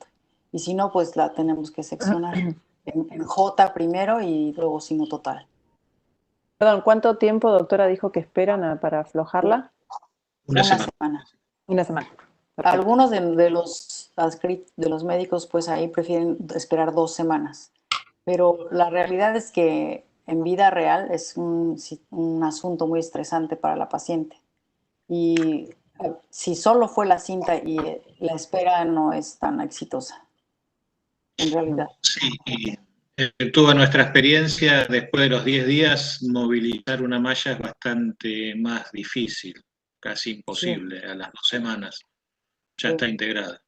Y si no, pues la tenemos que seccionar en J primero y luego sino total. Perdón, ¿cuánto tiempo, doctora, dijo que esperan para aflojarla? Una semana. Una semana. Perfecto. Algunos de los médicos pues ahí prefieren esperar 2 semanas. Pero la realidad es que en vida real es un asunto muy estresante para la paciente. Y si solo fue la cinta y la espera no es tan exitosa, en realidad. Sí, y en toda nuestra experiencia, después de los 10 días, movilizar una malla es bastante más difícil, casi imposible. Sí. A las 2 semanas ya está integrada.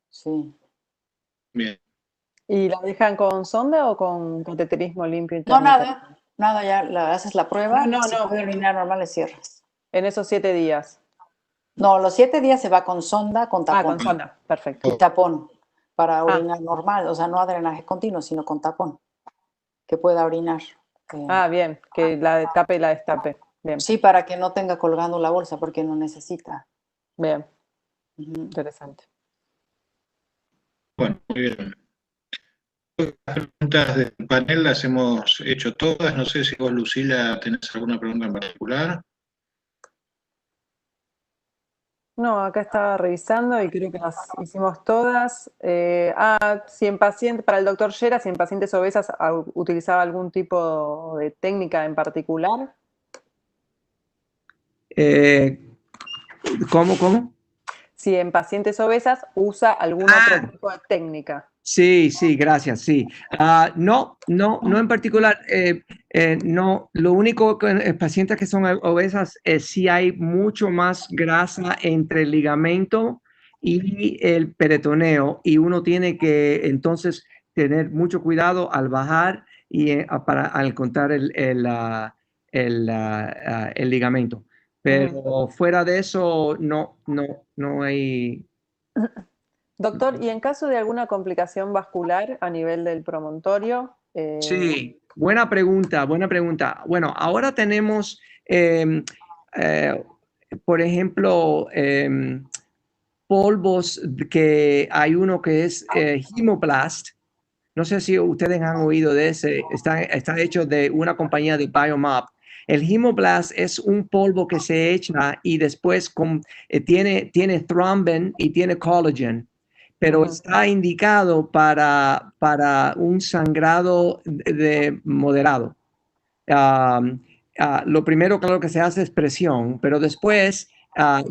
Sí. Bien. ¿Y la dejan con sonda o con cateterismo limpio? No, nada, ya haces la prueba. No. Si puede orinar normal, le cierras. En esos 7 días. No, los 7 días se va con sonda, con tapón. Con sonda, perfecto. Y tapón, para orinar normal, o sea, no a drenaje continuo, sino con tapón, que pueda orinar. Bien, que la tape y la destape. Bien. Sí, para que no tenga colgando la bolsa, porque no necesita. Bien. Interesante. Bueno, muy bien. Las preguntas del panel las hemos hecho todas. No sé si vos, Lucila, tenés alguna pregunta en particular. No, acá estaba revisando y creo que las hicimos todas. Si en paciente, para el doctor Llera, si en pacientes obesas utilizaba algún tipo de técnica en particular. ¿Cómo? Si en pacientes obesas usa algún otro tipo de técnica. Sí, gracias, sí. No en particular, no. Lo único que pacientes que son obesas sí hay mucho más grasa entre el ligamento y el peritoneo y uno tiene que entonces tener mucho cuidado al bajar y al contar el ligamento. Pero fuera de eso, no hay... Doctor, ¿y en caso de alguna complicación vascular a nivel del promontorio? Sí, buena pregunta. Bueno, ahora tenemos, por ejemplo, polvos que hay uno que es Hemoplast. No sé si ustedes han oído de ese. Está hecho de una compañía de Biomap. El Hemoplast es un polvo que se echa y después tiene thrombin y tiene collagen, pero está indicado para un sangrado moderado. Lo primero, claro, que se hace es presión, pero después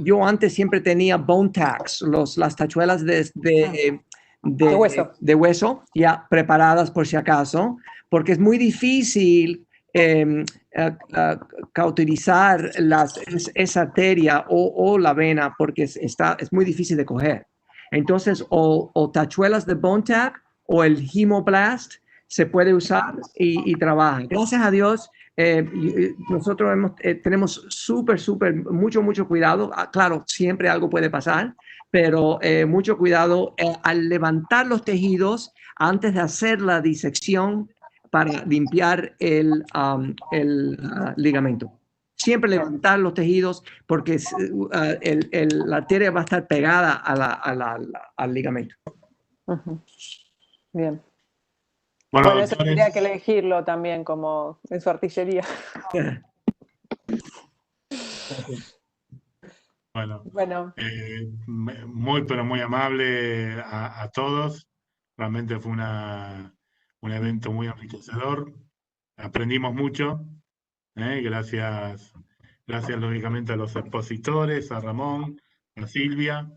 yo antes siempre tenía bone tacks, las tachuelas de hueso ya preparadas por si acaso, porque es muy difícil cauterizar esa arteria o la vena porque es muy difícil de coger. Entonces, o tachuelas de bone tack o el Hemoplast se puede usar y trabaja. Gracias a Dios, nosotros tenemos mucho cuidado. Claro, siempre algo puede pasar, pero mucho cuidado al levantar los tejidos antes de hacer la disección para limpiar el ligamento. Siempre levantar los tejidos porque la arteria va a estar pegada al ligamento. Bien. Bueno, Eso tendría que elegirlo también como en su artillería. Bueno, pero muy amable a todos. Realmente fue un evento muy enriquecedor. Aprendimos mucho. Gracias lógicamente a los expositores, a Ramón, a Silvia,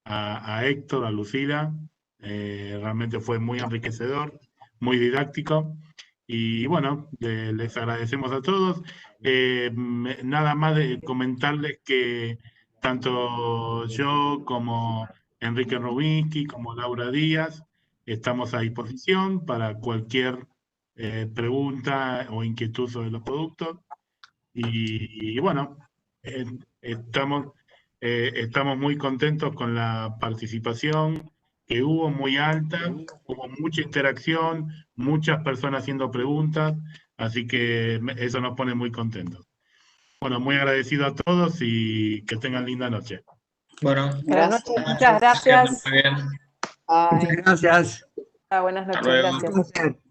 a Héctor, a Lucila. Realmente fue muy enriquecedor, muy didáctico. Y bueno, les agradecemos a todos. Nada más de comentarles que tanto yo como Enrique Rubinsky, como Laura Díaz, estamos a disposición para cualquier pregunta o inquietud sobre los productos. Y bueno, estamos muy contentos con la participación que hubo, muy alta, hubo mucha interacción, muchas personas haciendo preguntas, así que eso nos pone muy contentos. Bueno, muy agradecido a todos y que tengan linda noche. Bueno, gracias. Muchas gracias. Bye. Muchas gracias. Buenas noches, gracias.